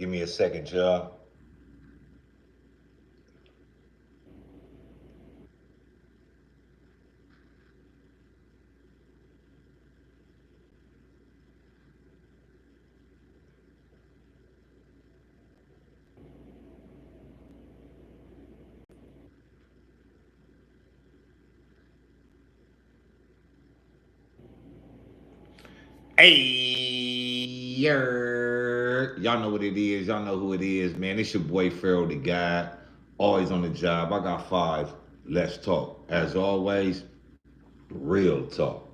Give me a second, y'all. Hey, y'all know what it is. Y'all know who it is, man. It's your boy Pharaoh the guy. Always on the job. I got five. Let's talk. As always, real talk.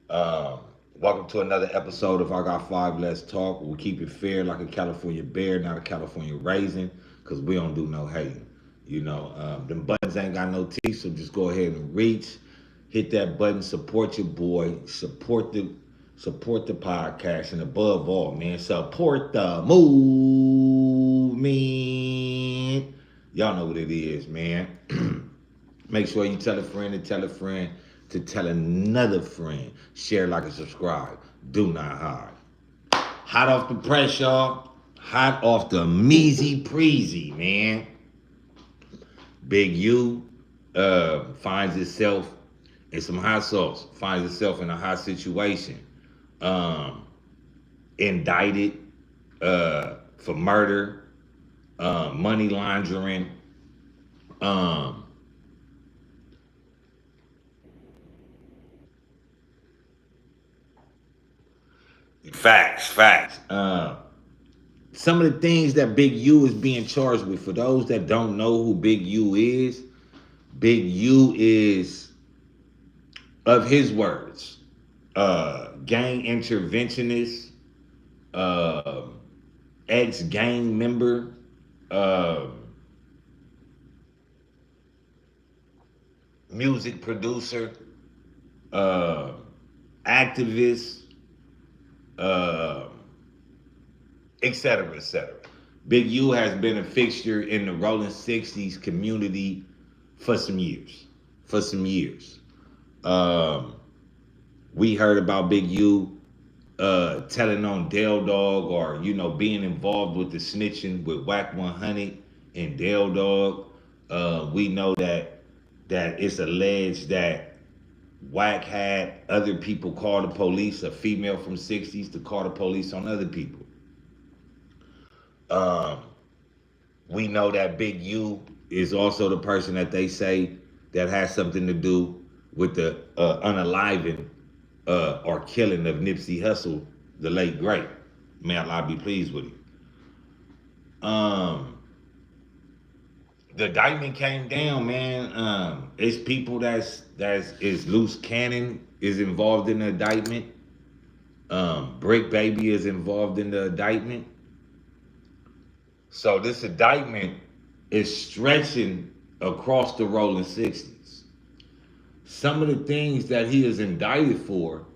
Um, Welcome to another episode of I Got Five. Let's talk. We keep it fair, like a California bear, not a California raisin, because we don't do no hating. Them buttons ain't got no teeth, so just go ahead and reach, hit that button, support your boy, support the podcast, and above all, man, support the movement. Y'all know what it is, man. Make sure you tell a friend to tell a friend to tell another friend. Share, like, and subscribe. Do not hide. Hot off the press, y'all. Hot off the measy preasy, man. Big U finds itself in some hot sauce. Finds itself in a hot situation. Indicted for murder, money laundering. Facts. Some of the things that Big U is being charged with, for those that don't know who Big U is, Big U is, of his words, gang interventionist, uh, ex-gang member, uh, music producer, uh, activist, uh, etc., etc. Big U has been a fixture in the Rolling 60s community for some years. Um, we heard about Big U telling on Dale Dog, or being involved with the snitching with Whack 100 and Dale Dog. We know that it's alleged that Whack had other people call the police, a female from 60s, to call the police on other people. Um, we know that Big U is also the person that they say that has something to do with the unaliving or killing of Nipsey Hussle, the late great. May Allah be pleased with him. Um, the indictment came down, man. It's people that's is loose cannon is involved in the indictment. Brick Baby is involved in the indictment. So this indictment is stretching across the rolling 60s. Some of the things that he is indicted for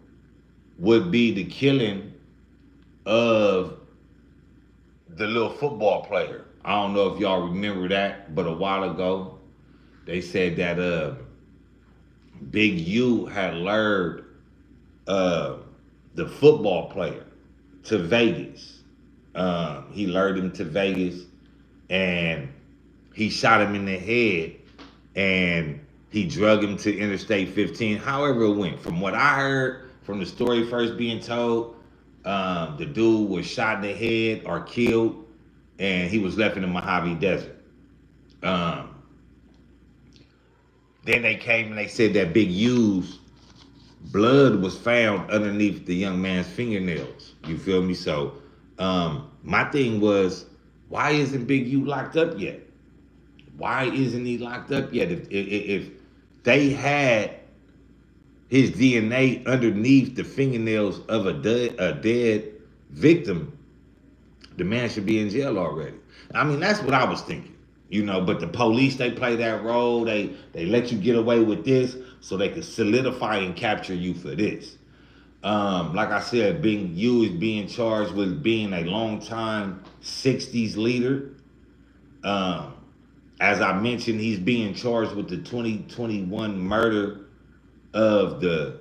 would be the killing of the little football player. I don't know if y'all remember that, but a while ago, they said that Big U had lured uh, the football player to Vegas. He lured him to Vegas, and he shot him in the head, and he drug him to Interstate 15. However it went, from what I heard from the story first being told, the dude was shot in the head or killed, and he was left in the Mojave Desert. Um, then they came and they said that Big U's blood was found underneath the young man's fingernails. You feel me? So my thing was, why isn't Big U locked up yet? Why isn't he locked up yet? If they had his DNA underneath the fingernails of a dead victim, the man should be in jail already. I mean, that's what I was thinking. But the police, they play that role. They let you get away with this so they could solidify and capture you for this. Like I said, Big U is being charged with being a longtime 60s leader. As I mentioned, he's being charged with the 2021 murder of the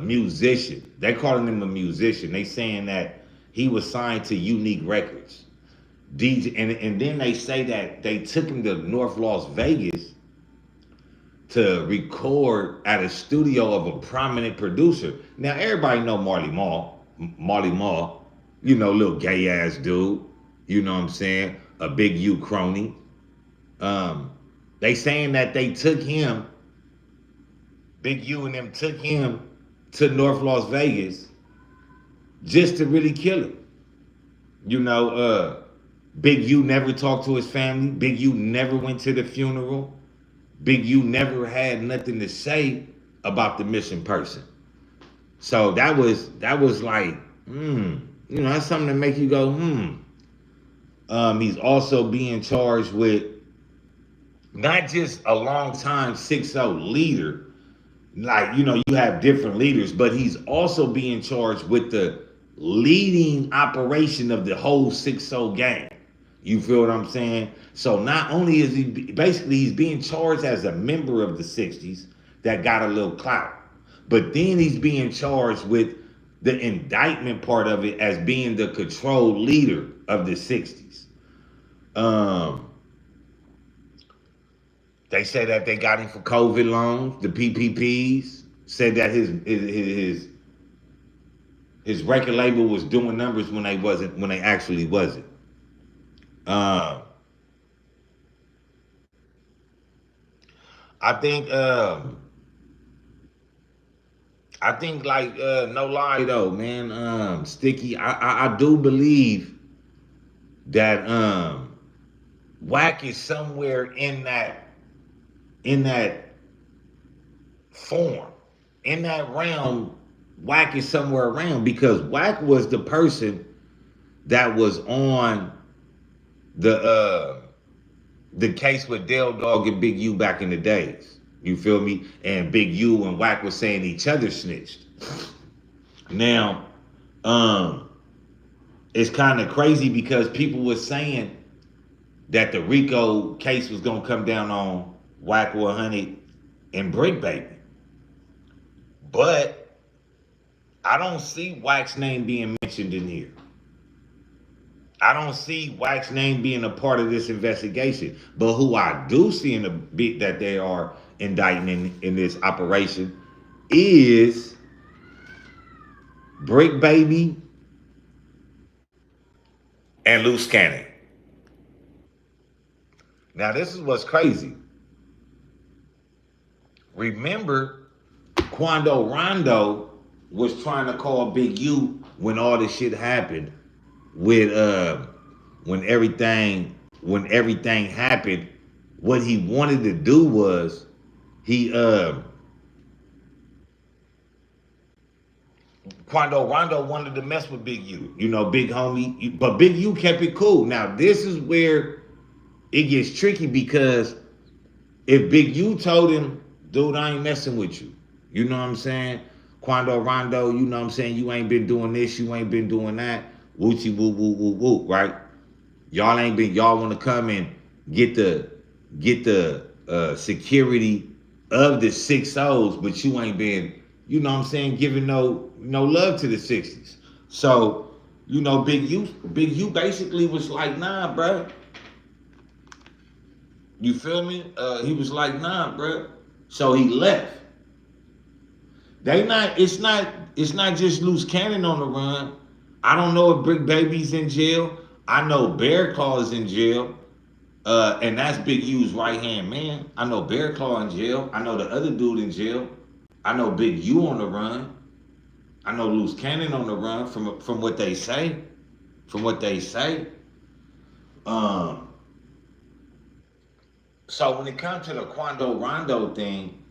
musician. They're calling him a musician. They saying that he was signed to Unique Records. DJ, and then they say that they took him to North Las Vegas to record at a studio of a prominent producer. Now everybody know Marley Marl, you know, little gay ass dude, you know what I'm saying? A big U crony. They saying that they took him, Big U and them took him to North Las Vegas just to really kill him. You know, Big U never talked to his family. Big U never went to the funeral. Big U never had nothing to say about the missing person. So that was like, you know, that's something to make you go, He's also being charged with not just a long time 6-0 leader, like, you know, you have different leaders, but he's also being charged with the leading operation of the whole 6-0 gang. You feel what I'm saying? So not only is he basically he's being charged as a member of the 60s that got a little clout, but then he's being charged with the indictment part of it as being the controlled leader of the 60s. They say that they got him for COVID loans, the PPPs. Said that his record label was doing numbers when they actually wasn't. I think like no lie though, man, Sticky, I do believe that Wack is somewhere in that form, in that realm. Wack is somewhere around, because Wack was the person that was on the case with Dale Dog and Big U back in the days. You feel me? And Big U and Wack was saying each other snitched. Now, it's kind of crazy because people were saying that the RICO case was gonna come down on Wack 100 and Brick Baby. But I don't see Wack's name being mentioned in here. I don't see Wack's name being a part of this investigation. But who I do see in the bit that they are indicting in this operation is Brick Baby and Loose Cannon. Now this is what's crazy. Remember, Quando Rondo was trying to call Big U when all this shit happened. With when everything happened, what he wanted to do was Quando Rondo wanted to mess with Big U, you know, big homie, but Big U kept it cool. Now this is where it gets tricky, because if Big U told him, dude, I ain't messing with you, you know what I'm saying? Quando Rondo, you know what I'm saying, you ain't been doing this, you ain't been doing that. Woochie woo woo woo woo, right? Y'all want to come and get the security of the 6-0s, but you ain't been, you know what I'm saying, giving no love to the 60s. So, you know, Big U basically was like, nah, bro. You feel me? He was like, nah, bro. So he left. It's not just Loose Cannon on the run. I don't know if Brick Baby's in jail. I know Bear Claw is in jail. And that's Big U's right-hand man. I know Bear Claw in jail. I know the other dude in jail. I know Big U on the run. I know Loose Cannon on the run from what they say. From what they say. So when it comes to the Quando Rondo thing,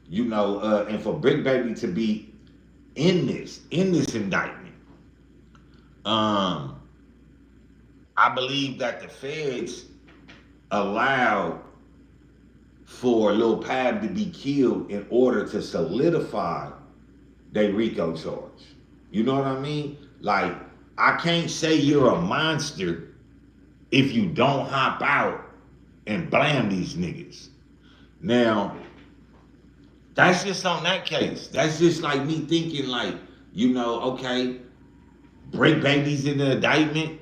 you know, and for Brick Baby to be in this indictment, I believe that the feds allowed for Lil Pab to be killed in order to solidify their RICO charge. You know what I mean? Like, I can't say you're a monster if you don't hop out and blam these niggas. Now, that's just on that case. That's just like me thinking like, you know, okay, Brick Baby's in the indictment.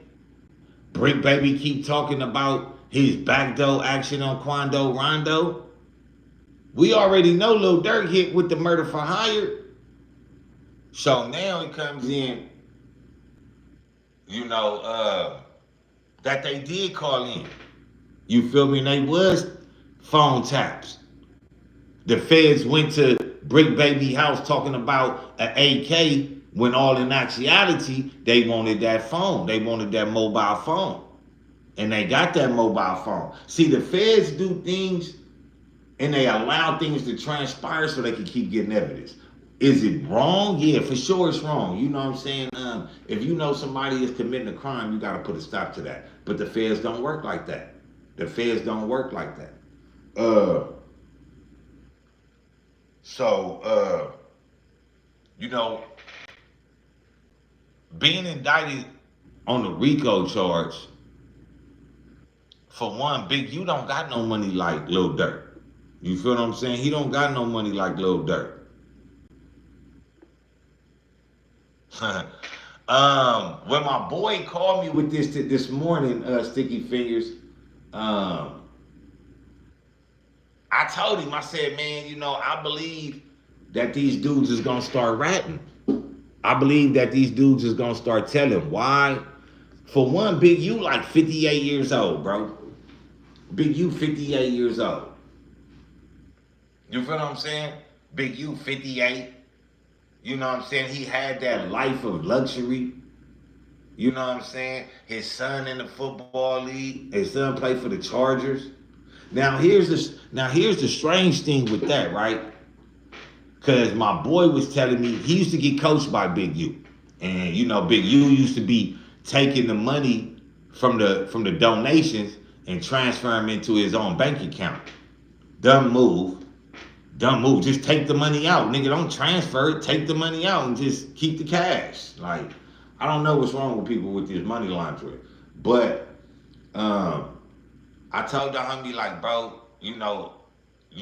Brick Baby keep talking about his backdoor action on Quando Rondo. We already know Lil Durk hit with the murder for hire. So now it comes in, that they did call in. You feel me? And they was phone taps. The feds went to Brick Baby house talking about an AK when all in actuality, they wanted that phone. They wanted that mobile phone. And they got that mobile phone. See, the feds do things and they allow things to transpire so they can keep getting evidence. Is it wrong? Yeah, for sure it's wrong. You know what I'm saying? If you know somebody is committing a crime, you got to put a stop to that. But the feds don't work like that. The feds don't work like that. Being indicted on the RICO charge, for one, Big U don't got no money like Lil Durk. You feel what I'm saying? He don't got no money like Lil Durk. When my boy called me with this morning, Sticky Fingers, I told him, I said, man, I believe that these dudes is gonna start ratting. I believe that these dudes is gonna start telling. Why? For one, Big U like 58 years old, bro. Big U 58 years old. You feel what I'm saying? Big U 58. You know what I'm saying? He had that life of luxury. You know what I'm saying? His son in the football league. His son played for the Chargers. Now here's the strange thing with that, right? Because my boy was telling me he used to get coached by Big U. And Big U used to be taking the money from the donations and transfer them into his own bank account. Dumb move. Just take the money out. Nigga, don't transfer it. Take the money out and just keep the cash. Like, I don't know what's wrong with people with this money laundering. But I told the homie, like, bro, you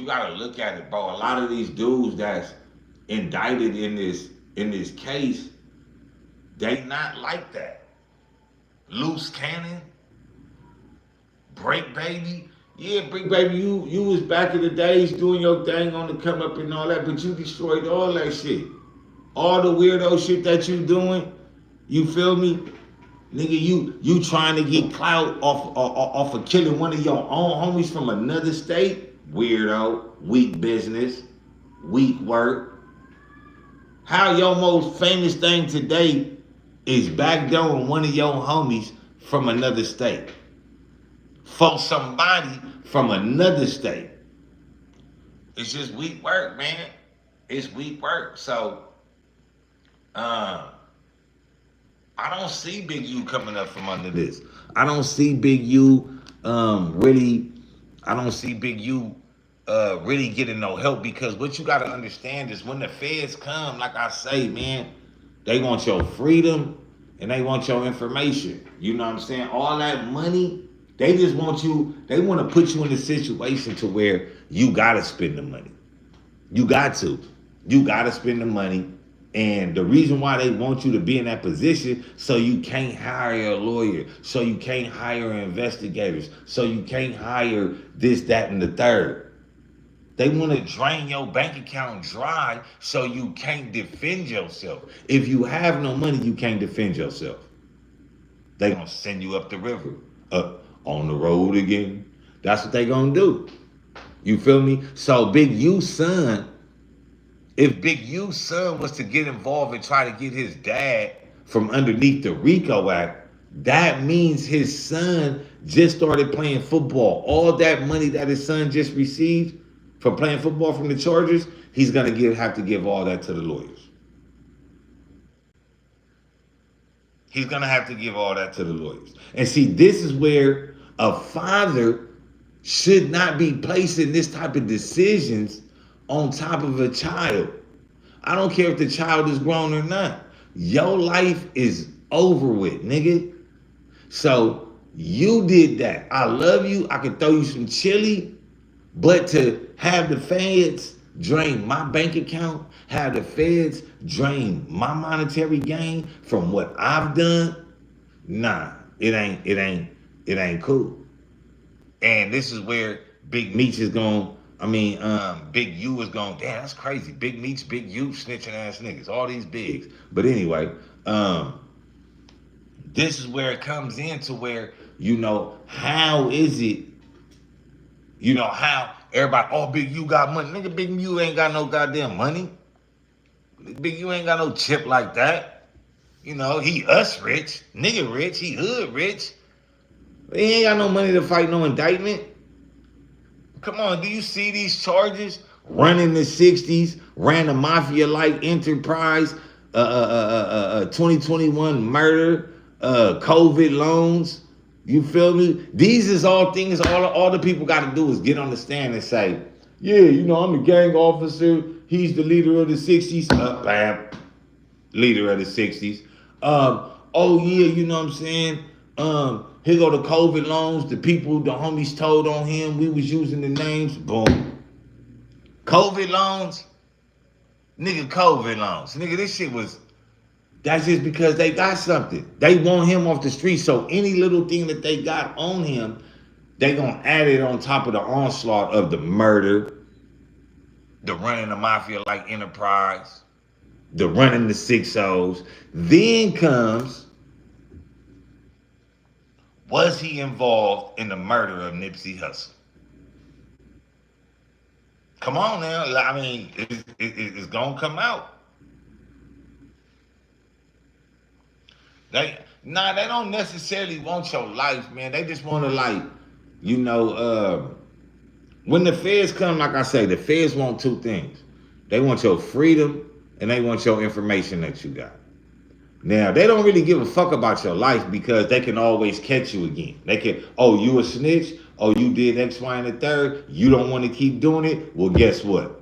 gotta look at it, bro. A lot of these dudes that's indicted in this case, they not like that. Loose Cannon, Break Baby. Yeah, Brick Baby, you was back in the days doing your thing on the come up and all that, but you destroyed all that shit. All the weirdo shit that you doing, you feel me? Nigga, you trying to get clout off of killing one of your own homies from another state? Weirdo, weak business, weak work. How your most famous thing today is backdooring one of your homies from another state? For somebody from another state. It's just weak work, man. It's weak work. So, I don't see Big U coming up from under this. I don't see Big U really getting no help, because what you got to understand is when the feds come, like I say, man, they want your freedom and they want your information. You know what I'm saying? All that money, they just want you, they want to put you in a situation to where you got to spend the money. You got to spend the money. And the reason why they want you to be in that position, so you can't hire a lawyer, so you can't hire investigators, so you can't hire this, that, and the third. They want to drain your bank account dry so you can't defend yourself. If you have no money, you can't defend yourself. They gonna send you up the river, on the road again. That's what they gonna do. You feel me? So Big U's son, if Big U's son was to get involved and try to get his dad from underneath the RICO Act, that means his son just started playing football. All that money that his son just received from playing football from the Chargers, he's gonna have to give all that to the lawyers. He's gonna have to give all that to the lawyers. And see, this is where a father should not be placing this type of decisions on top of a child. I don't care if the child is grown or not. Your life is over with, nigga. So you did that. I love you. I can throw you some chili, but to have the feds drain my bank account, have the feds drain my monetary gain from what I've done, nah, it ain't cool. And this is where Big Meech is going. Big U is going. Damn, that's crazy. Big Meech, Big U, snitching ass niggas. All these bigs. But anyway, this is where it comes into where, how is it, how everybody, oh, Big U got money. Nigga, Big U ain't got no goddamn money. Big U ain't got no chip like that. He us rich. Nigga rich. He hood rich. He ain't got no money to fight no indictment. Come on, do you see these charges? Running the 60s, ran a mafia-like enterprise, 2021 murder, COVID loans. You feel me? These is all things all the people got to do is get on the stand and say, yeah, I'm the gang officer. He's the leader of the 60s. Bam. Leader of the 60s. Oh, yeah, you know what I'm saying? Here go the COVID loans. The people, the homies told on him. We was using the names. Boom. COVID loans. Nigga, COVID loans. Nigga, this shit was... That's just because they got something. They want him off the street. So any little thing that they got on him, they gonna add it on top of the onslaught of the murder, the running the mafia-like enterprise, the running the 6-0s. Then comes... Was he involved in the murder of Nipsey Hussle? Come on now. I mean, it's going to come out. They don't necessarily want your life, man. They just want to, when the feds come, like I say, the feds want two things. They want your freedom and they want your information that you got. Now, they don't really give a fuck about your life because they can always catch you again. They can, oh, you a snitch? Oh, you did X, Y, and the third? You don't want to keep doing it? Well, guess what?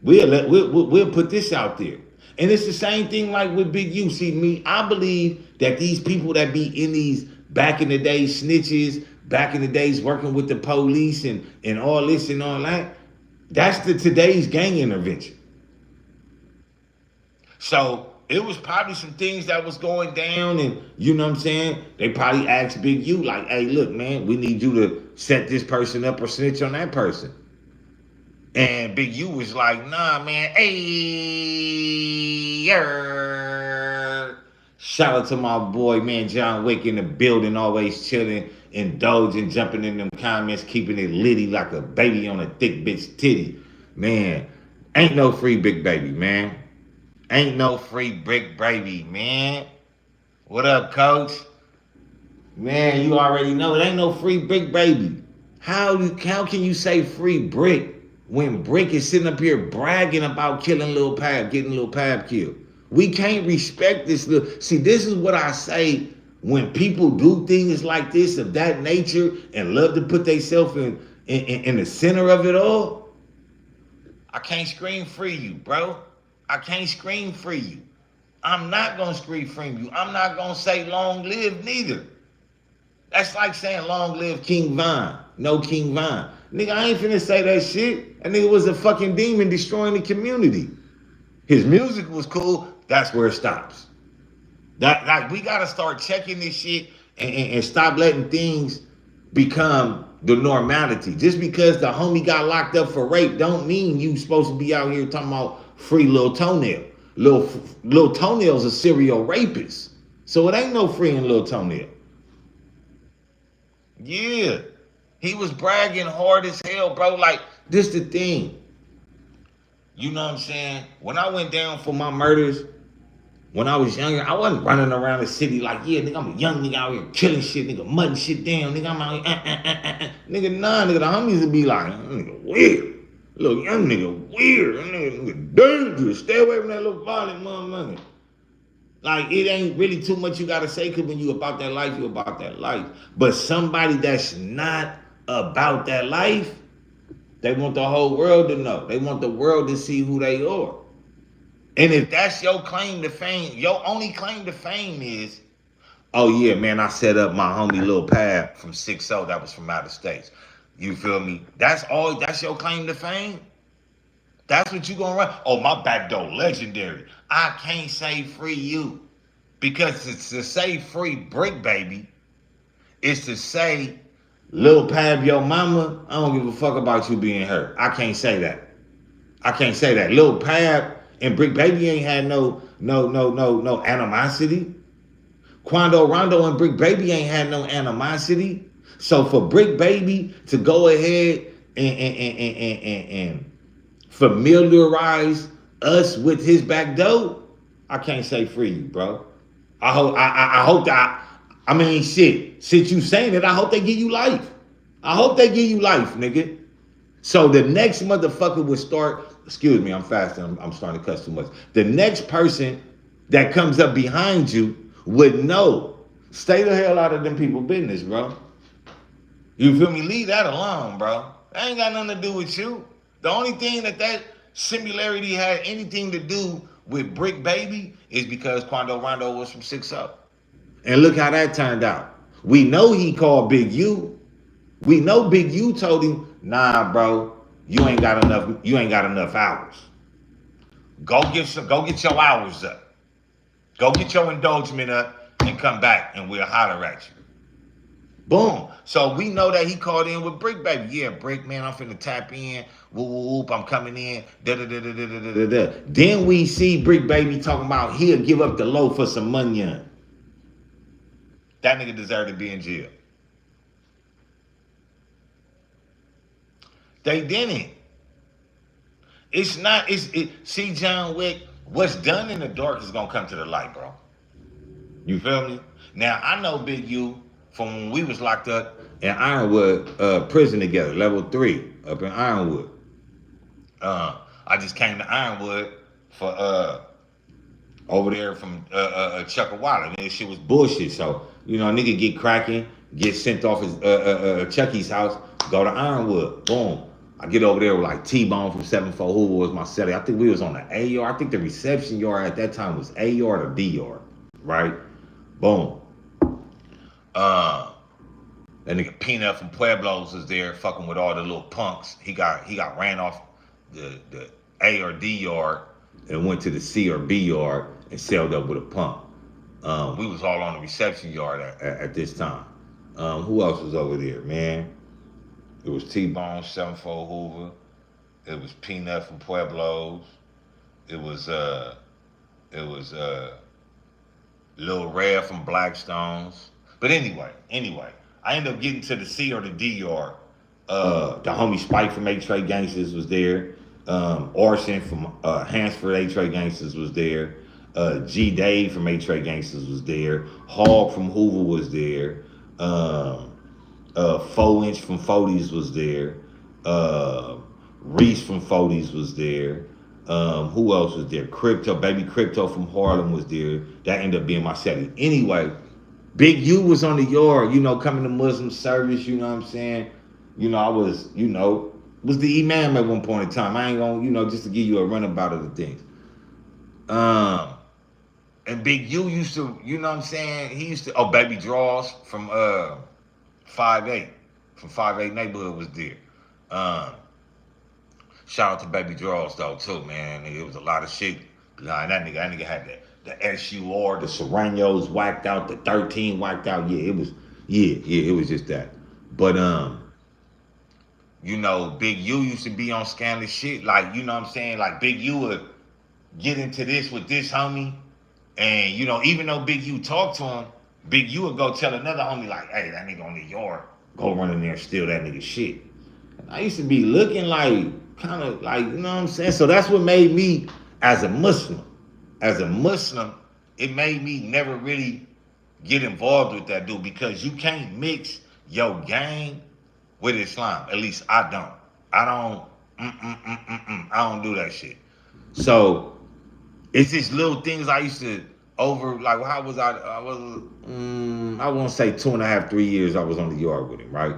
We'll put this out there. And it's the same thing like with Big U. See, me, I believe that these people that be in these back in the day snitches, back in the days working with the police and all this and all that, that's today's gang intervention. So it was probably some things that was going down and, you know what I'm saying? They probably asked Big U like, hey, look, man, we need you to set this person up or snitch on that person. And Big U was like, nah, man, hey, shout out to my boy, man, John Wick in the building, always chilling, indulging, jumping in them comments, keeping it litty like a baby on a thick bitch titty. Man, ain't no free Big Baby, man. Ain't no free Brick Baby, man. What up, coach? Man, you already know it ain't no free Brick Baby. How can you say free Brick when Brick is sitting up here bragging about killing Lil Pab, getting Lil Pab killed? We can't respect this. See, this is what I say when people do things like this of that nature and love to put themselves in the center of it all. I can't scream free you, bro. I can't scream free you. I'm not going to scream free you. I'm not going to say long live neither. That's like saying long live King Von. No King Von. Nigga, I ain't finna say that shit. That nigga was a fucking demon destroying the community. His music was cool. That's where it stops. We got to start checking this shit and stop letting things become the normality. Just because the homie got locked up for rape don't mean you supposed to be out here talking about free Lil Toenail. Lil Toenail's a serial rapist. So it ain't no freeing Lil Toenail. Yeah. He was bragging hard as hell, bro. Like, this the thing. You know what I'm saying? When I went down for my murders, when I was younger, I wasn't running around the city like, yeah, nigga, I'm a young nigga out here killing shit, nigga, mudding shit down, nigga, I'm out here, Nigga, nah, nigga, the homies would be like, nigga, weird. Little young nigga, weird. Nigga, dangerous. Stay away from that little violent motherfucker. Like, it ain't really too much you gotta say, because when you about that life, you about that life. But somebody that's not about that life, they want the whole world to know. They want the world to see who they are. And if that's your claim to fame, your only claim to fame is, oh yeah, man, I set up my homie Lil Pab from 6-0 that was from out of states. You feel me? That's your claim to fame? That's what you gonna run. Oh, my back door, legendary. I can't say free you. Because it's to say free Brick Baby is to say, Lil Pab, your mama, I don't give a fuck about you being hurt. I can't say that. I can't say that. Lil Pab and Brick Baby ain't had no animosity. Quando Rondo and Brick Baby ain't had no animosity. So for Brick Baby to go ahead and familiarize us with his back door, I can't say free you, bro. I hope that I mean shit. Since you saying it, I hope they give you life. I hope they give you life, nigga. So the next motherfucker would start. Excuse me, I'm fasting. I'm starting to cuss too much. The next person that comes up behind you would know. Stay the hell out of them people business, bro. You feel me? Leave that alone, bro. That ain't got nothing to do with you. The only thing that similarity had anything to do with Brick Baby is because Quando Rondo was from 6-0. And look how that turned out. We know he called Big U. We know Big U told him, nah, bro, you ain't got enough hours. Go get your hours up. Go get your indulgence up and come back and we'll holler at you. Boom. So we know that he called in with Brick Baby. Yeah, Brick, man, I'm finna tap in. Whoop, whoop, whoop, I'm coming in. Da, da, da, da, da, da, da, da. Then we see Brick Baby talking about he'll give up the low for some money. That nigga deserved to be in jail. They didn't. See, John Wick, what's done in the dark is gonna come to the light, bro. You feel me? Now, I know Big U from when we was locked up in Ironwood prison together, level 3 up in Ironwood. I just came to Ironwood for over there from Chuckawalla. This shit was bullshit. So, you know, a nigga get cracking, get sent off his Chucky's house, go to Ironwood. Boom. I get over there with like T-Bone from 74 Hoover was my celly. I think we was on the A yard. I think the reception yard at that time was A yard or D yard, right? Boom. That nigga Peanut from Pueblos was there fucking with all the little punks. He got ran off the A or D yard and went to the C or B yard and sailed up with a punk. We was all on the reception yard at this time. Who else was over there, man? It was T-Bone, 74 Hoover. It was Peanut from Pueblos. It was Lil Red from Blackstones. But anyway, I ended up getting to the C or the D yard. The homie Spike from A-Trey Gangsters was there. Orson from Hansford A-Trey Gangsters was there. G Dave from A-Trey Gangsters was there. Hog from Hoover was there. 4-inch from 40s was there. Reese from 40s was there. Who else was there? Baby Crypto from Harlem was there. That ended up being my setting. Anyway, Big U was on the yard, you know, coming to Muslim service, you know what I'm saying? You know, I was, you know, was the imam at one point in time. I ain't gonna, you know, just to give you a runabout of the things. And Big U used to, you know what I'm saying? He used to, Baby Draws from 5'8", from 5'8" neighborhood was there. Shout out to Baby Draws though too, man. It was a lot of shit. Nah, that nigga had the SUR, the Serranos whacked out, the 13 whacked out. Yeah, it was just that. But you know, Big U used to be on scandalous shit. Like, you know what I'm saying? Like Big U would get into this with this homie. And, you know, even though Big U talked to him, Big U would go tell another homie, like, hey, that nigga on the yard, go run in there and steal that nigga shit. And I used to be looking like, kind of like, you know what I'm saying? So that's what made me, as a Muslim, it made me never really get involved with that dude, because you can't mix your gang with Islam. At least I don't. I don't do that shit. So it's just little things I used to like, how was I won't say 2.5, 3 years I was on the yard with him, right?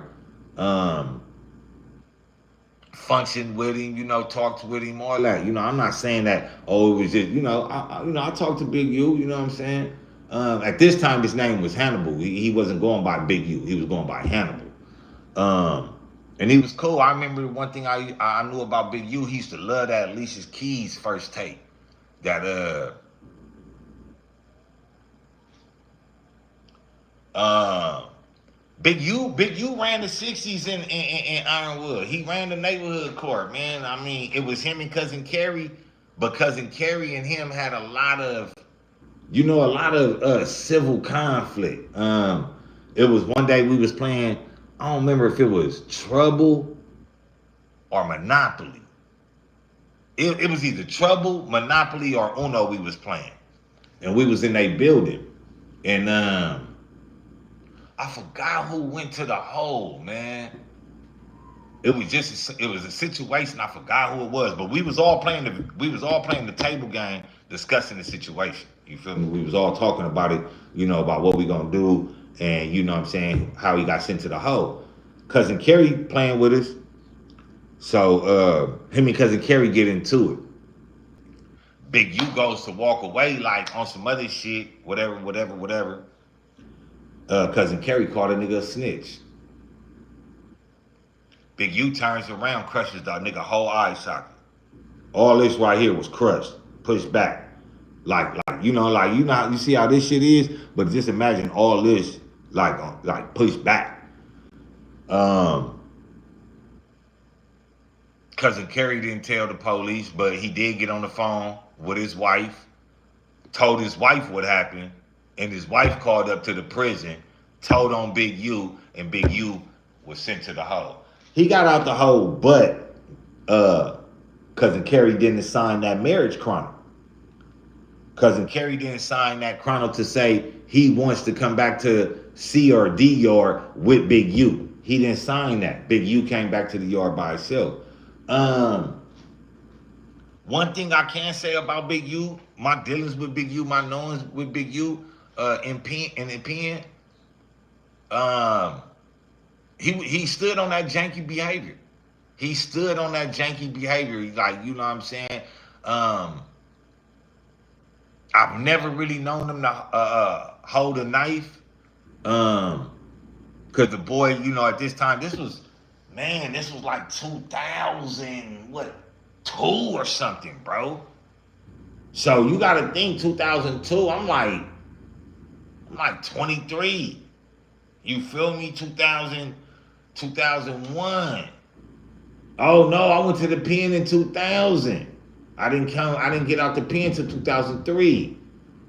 Functioned with him, you know, talked with him, all that. You know, I'm not saying that, it was just, you know, I talked to Big U, you know what I'm saying? At this time, his name was Hannibal. He wasn't going by Big U. He was going by Hannibal. And he was cool. I remember one thing I knew about Big U. He used to love that Alicia's Keys first tape. That uh Big U ran the '60s in Ironwood. He ran the neighborhood court, man. I mean, it was him and Cousin Kerry, but Cousin Kerry and him had a lot of, a lot of civil conflict. It was one day we was playing. I don't remember if it was Trouble or Monopoly. It was either Trouble, Monopoly, or Uno we was playing, and we was in a building, and I forgot who went to the hole, man. It was a situation. I forgot who it was, but we was all playing the table game, discussing the situation. You feel me? We was all talking about it, about what we gonna do, and you know what I'm saying, how he got sent to the hole. Cousin Kerry playing with us, so him and Cousin Kerry get into it. Big U goes to walk away like on some other shit, whatever. Cousin Kerry called a nigga a snitch. Big U turns around, crushes that nigga whole eye socket. All this right here was crushed, pushed back. Like you see how this shit is, but just imagine all this like pushed back. Cousin Kerry didn't tell the police, but he did get on the phone with his wife, told his wife what happened, and his wife called up to the prison, told on Big U, and Big U was sent to the hole. He got out the hole, but Cousin Kerry didn't sign that marriage chronicle. Cousin Kerry didn't sign that chronicle to say he wants to come back to C or D yard with Big U. He didn't sign that. Big U came back to the yard by himself. One thing I can say about Big U, my dealings with Big U, my knowings with Big U, in pen, he stood on that janky behavior. He stood on that janky behavior, like, you know what I'm saying. I've never really known him to hold a knife, cause the boy, at this time, this was like 2002 or something, bro. So you gotta think 2002. I'm like 23. You feel me? 2001. Oh no, I went to the pen in 2000. I didn't get out the pen until 2003.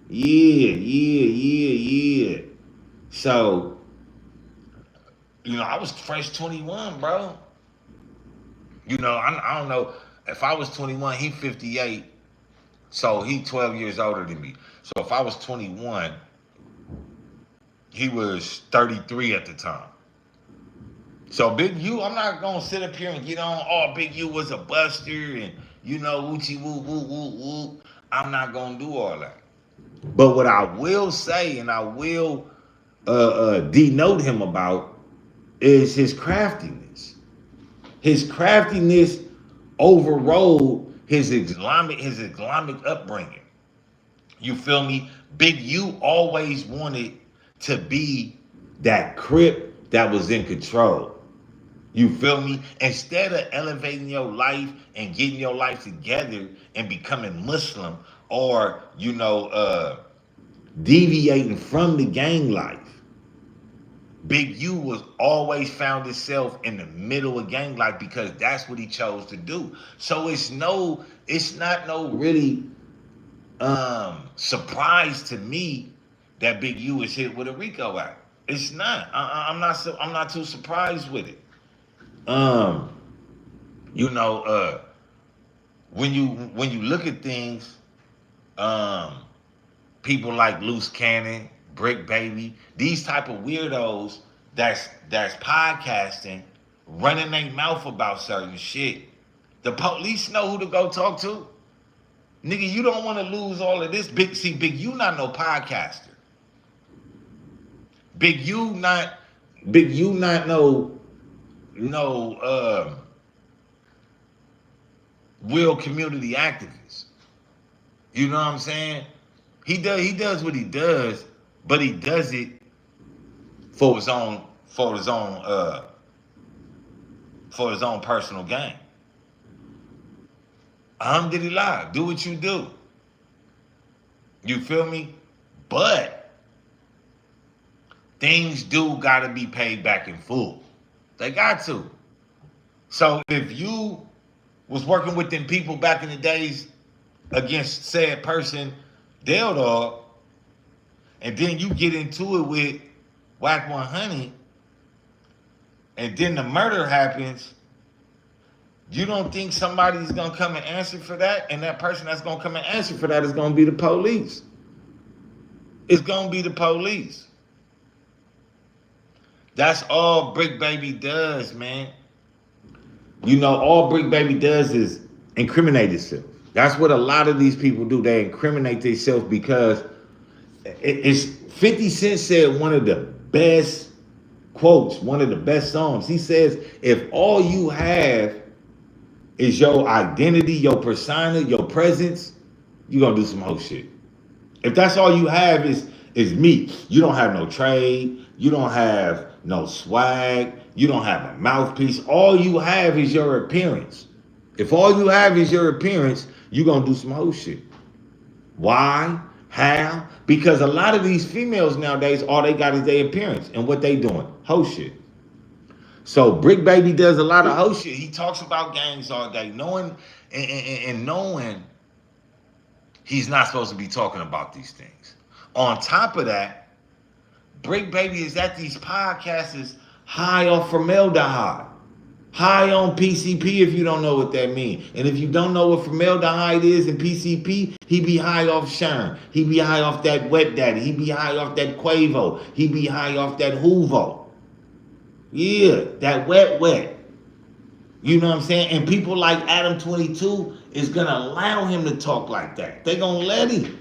Yeah. So, I was fresh 21, bro. I don't know. If I was 21, he 58. So he 12 years older than me. So if I was 21, he was 33 at the time. So Big U, I'm not gonna sit up here and get on, oh, Big U was a buster and woochie woo woo woo woo. I'm not gonna do all that. But what I will say, and I will denote him about, is his craftiness. His craftiness overrode his Islamic upbringing. You feel me? Big U always wanted to be that Crip that was in control. You feel me? Instead of elevating your life and getting your life together and becoming Muslim, or deviating from the gang life, Big U was always found himself in the middle of gang life because that's what he chose to do. So it's not no really surprise to me that Big U is hit with a RICO act. It's not. I'm not too surprised with it. When you look at things, people like Loose Cannon, Brick Baby, these type of weirdos that's podcasting, running their mouth about certain shit. The police know who to go talk to. Nigga, you don't want to lose all of this. Big U not no podcaster. Big U not no real community activist. You know what I'm saying? He does what he does, but he does it for his own for his own personal gain. Alhamdulillah, do what you do. You feel me? But things do gotta be paid back in full. They got to. So if you was working with them people back in the days against said person, Dale Dog, and then you get into it with Whack 100, and then the murder happens, you don't think somebody's gonna come and answer for that? And that person that's gonna come and answer for that is gonna be the police. It's gonna be the police. That's all Brick Baby does, man. You know, all Brick Baby does is incriminate itself. That's what a lot of these people do. They incriminate themselves because it's 50 Cent said one of the best quotes, one of the best songs. He says, if all you have is your identity, your persona, your presence, you're gonna do some whole shit. If that's all you have is me, you don't have no trade, you don't have no swag, you don't have a mouthpiece. All you have is your appearance. If all you have is your appearance, you're gonna do some whole shit. Why? How? Because a lot of these females nowadays, all they got is their appearance. And what they doing? Whole shit. So Brick Baby does a lot of whole shit. He talks about gangs all day, knowing and knowing he's not supposed to be talking about these things. On top of that, Brick Baby is at these podcasts high off formaldehyde, high on PCP if you don't know what that means. And if you don't know what formaldehyde is in PCP, he be high off Sherm. He be high off that Wet Daddy. He be high off that Quavo. He be high off that Hoovo. Yeah, that wet. You know what I'm saying? And people like Adam 22 is going to allow him to talk like that. They going to let him.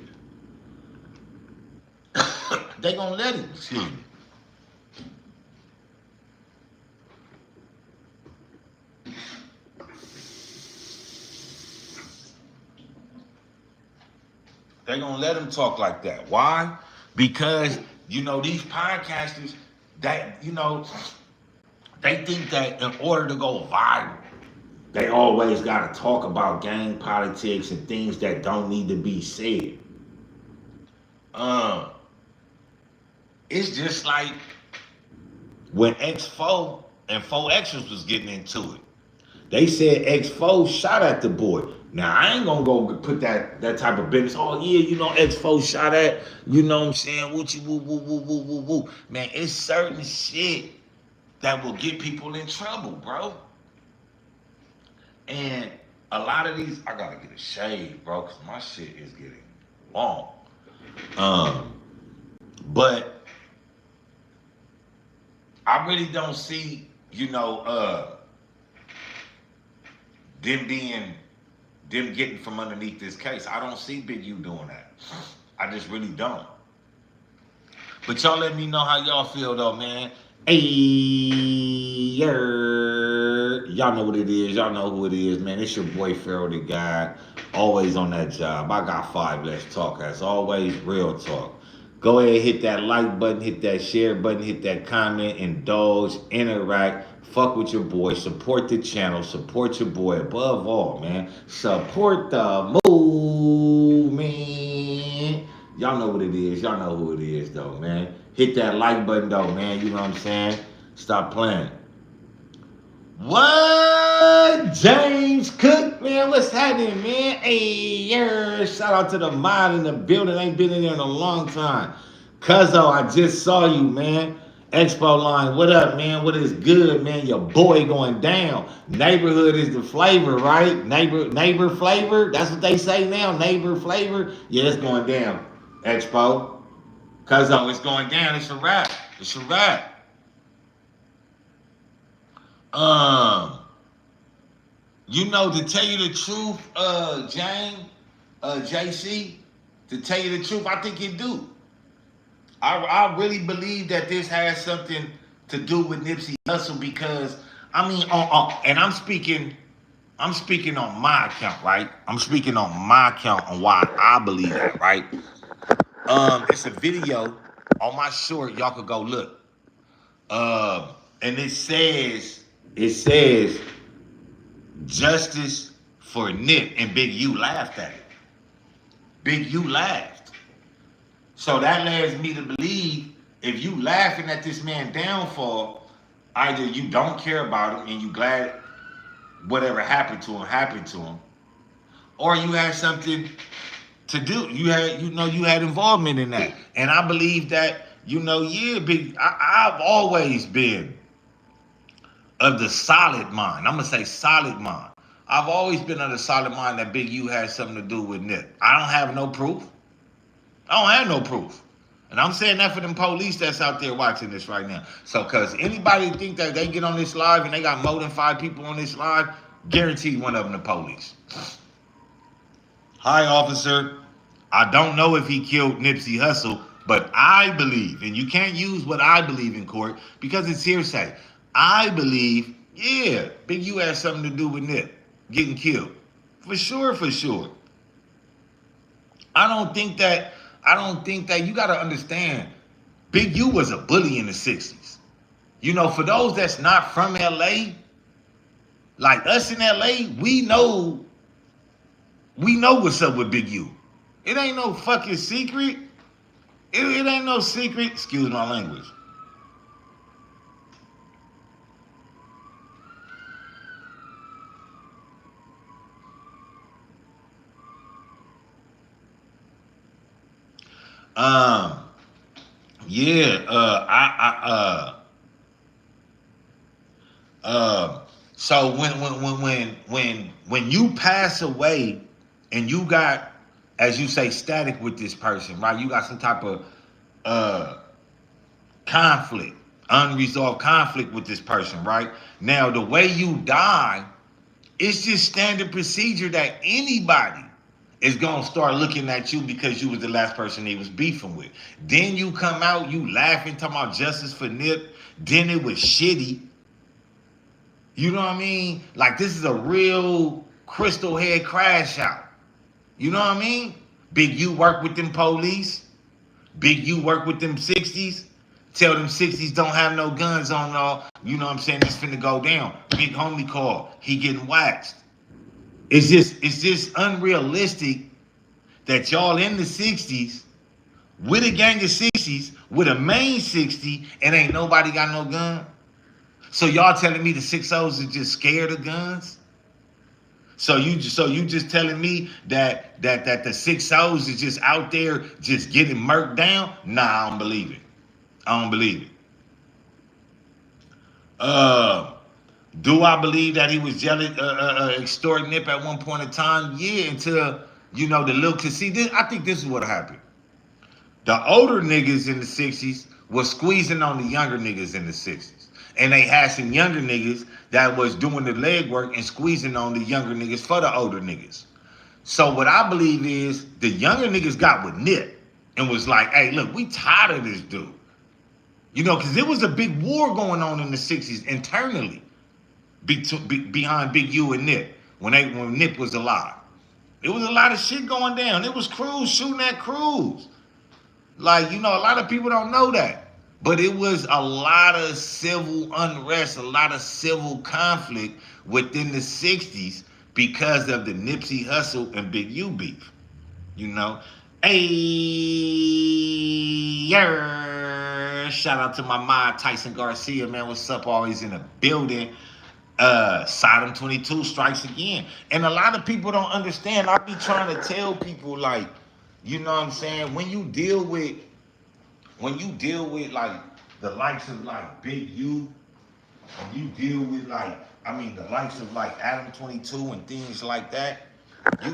They going to let him. Excuse me. They going to let him talk like that. Why? Because, you know, these podcasters, that, you know, they think that in order to go viral, they always got to talk about gang politics and things that don't need to be said. It's just like when X4 and 4Xers was getting into it. They said X4 shot at the boy. Now, I ain't gonna go put that type of business. Oh, yeah, you know, X4 shot at, you know what I'm saying? Woochie, woo, woo, woo, woo, woo, woo. Man, it's certain shit that will get people in trouble, bro. And a lot of these, I gotta get a shave, bro, because my shit is getting long. But I really don't see, you know, them getting from underneath this case. I don't see Big U doing that. I just really don't. But y'all let me know how y'all feel though, man. Hey, y'all know what it is. Y'all know who it is, man. It's your boy Pharaoh the Guy. Always on that job. I got 5. Let's talk. As always, real talk. Go ahead, hit that like button, hit that share button, hit that comment, indulge, interact. Fuck with your boy. Support the channel. Support your boy. Above all, man. Support the movement. Y'all know what it is. Y'all know who it is, though, man. Hit that like button, though, man. You know what I'm saying? Stop playing. What? James Cook, man. What's happening, man? Hey, yeah. Shout out to the mod in the building. Ain't been in there in a long time. Cuzzo, I just saw you, man. Expo line, what up, man? What is good, man? Your boy going down. Neighborhood is the flavor, right? Neighbor flavor. That's what they say now. Neighbor flavor. Yeah, it's going down. Expo. Cuzzo, it's going down. It's a wrap. It's a wrap. You know, to tell you the truth, JC, to tell you the truth, I think it do. I really believe that this has something to do with Nipsey Hussle because, I mean, and I'm speaking on my account, right? I'm speaking on my account on why I believe that, right? It's a video on my short. Y'all could go look. And it says It says justice for Nip, and Big U laughed at it. Big U laughed. So that leads me to believe if you laughing at this man downfall, either you don't care about him and you glad whatever happened to him, or you had something to do. You had involvement in that. And I believe that, yeah, I've always been of the solid mind. I'm gonna say solid mind. I've always been of the solid mind that Big U had something to do with Nip. I don't have no proof. I don't have no proof. And I'm saying that for them police that's out there watching this right now. So, because anybody think that they get on this live and they got more than 5 people on this live, guaranteed one of them the police. Hi, officer. I don't know if he killed Nipsey Hussle, but I believe, and you can't use what I believe in court because it's hearsay. I believe, yeah, Big U has something to do with Nip getting killed. For sure, for sure. I don't think that you got to understand, Big U was a bully in the 60s. For those that's not from LA, like us in LA, we know what's up with Big U. It ain't no fucking secret. It ain't no secret. Excuse my language. So when you pass away and you got, as you say, static with this person, right? You got some type of conflict, unresolved conflict with this person, right? Now, the way you die, it's just standard procedure that anybody is gonna start looking at you because you was the last person they was beefing with. Then you come out, you laughing, talking about justice for Nip. Then it was shitty. You know what I mean? Like, this is a real crystal head crash out. You know what I mean? Big U work with them police. Big U work with them 60s. Tell them 60s don't have no guns on all. You know what I'm saying? It's finna go down. Big homie call. He getting waxed. It's just unrealistic that y'all in the 60s with a gang of 60s with a main 60 and ain't nobody got no gun. So y'all telling me the 6-0s are just scared of guns? So you just telling me that the 6-0s is just out there just getting murked down? Nah, I don't believe it. I don't believe it. Do I believe that he was jealous, extorting Nip at one point in time? Yeah, until, the little, cause see, I think this is what happened. The older niggas in the 60s was squeezing on the younger niggas in the 60s. And they had some younger niggas that was doing the leg work and squeezing on the younger niggas for the older niggas. So what I believe is the younger niggas got with Nip and was like, hey, look, we tired of this dude. Because there was a big war going on in the 60s internally behind Big U and Nip when Nip was alive. It was a lot of shit going down. It was crews shooting at crews. Like, a lot of people don't know that. But it was a lot of civil unrest, a lot of civil conflict within the 60s because of the Nipsey Hussle and Big U beef. Hey, shout out to my man Tyson Garcia, man. What's up? Always in the building. Sodom 22 strikes again. And a lot of people don't understand. I be trying to tell people, like, you know what I'm saying? When you deal with like the likes of like Big U, and you deal with like, the likes of like Adam 22 and things like that, you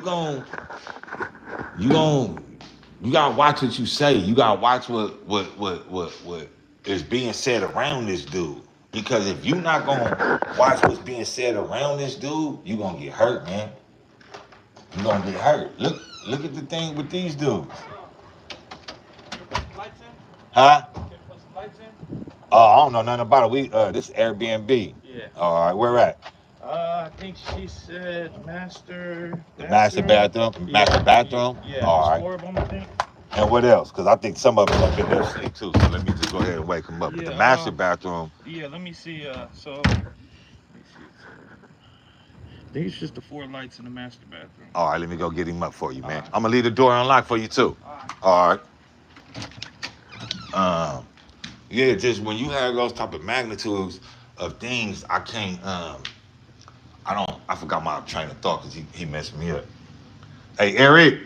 gotta watch what you say. You gotta watch what is being said around this dude. Because if you're not gonna watch what's being said around this dude, you're gonna get hurt, man. You're gonna get hurt. Look at the thing with these dudes. Huh? I don't know nothing about it. This is Airbnb. Yeah. All right, where at? I think she said master bathroom. Master bathroom? Master bathroom? Yeah, all right. 4 of them, I think. And what else? Because I think some of them have been there sleep too. So let me just go ahead and wake them up. Yeah, But the master bathroom. Yeah, let me see. So These just the 4 lights in the master bathroom. All right, let me go get him up for you, All man. right. I'm gonna leave the door unlocked for you too. All right. All right. Um, yeah, just when you have those type of magnitudes of things, I can't. I don't. I forgot my train of thought because he messed me up. Hey, Eric.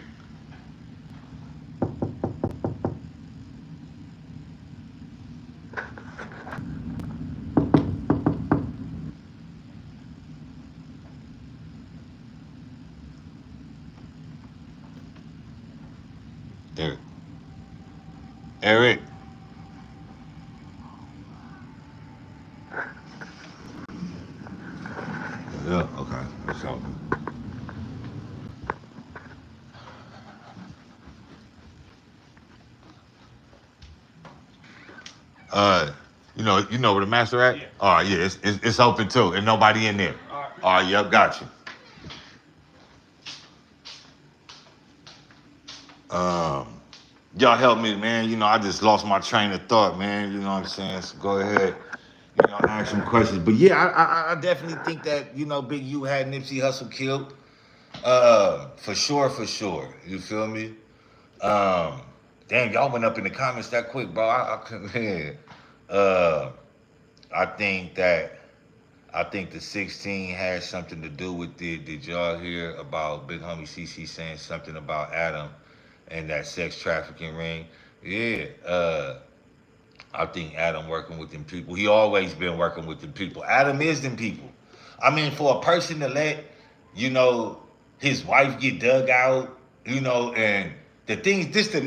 Eric. Eric. Yeah. Okay. So, uh, you know where the master at? Yeah. All right. Yeah. It's open too, and nobody in there. All right. All right. Yep. Got you. Um, y'all help me, man. I just lost my train of thought, man. You know what I'm saying? So go ahead, ask some questions. But yeah, I definitely think that, Big U had Nipsey Hussle killed. For sure, for sure. You feel me? Um, damn, y'all went up in the comments that quick, bro. I couldn't. Yeah. Uh, I think that I think the 16 had something to do with it. Did y'all hear about Big Homie CC saying something about Adam and that sex trafficking ring? Yeah. I think Adam working with them people. He always been working with them people. Adam is them people. I mean, for a person to let, you know, his wife get dug out, and the things, this the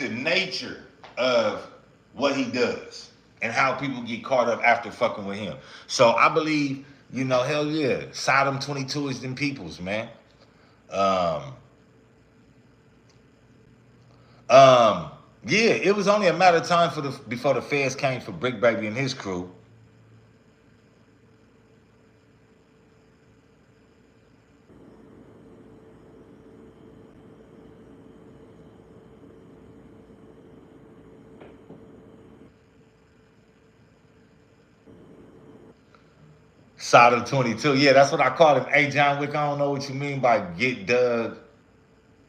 nature of what he does and how people get caught up after fucking with him. So I believe, hell yeah, Sodom 22 is them peoples, man. Um, um, yeah, it was only a matter of time before the feds came for Brick Baby and his crew. Sodom 22. Yeah, that's what I call him. Hey, John Wick, I don't know what you mean by get dug.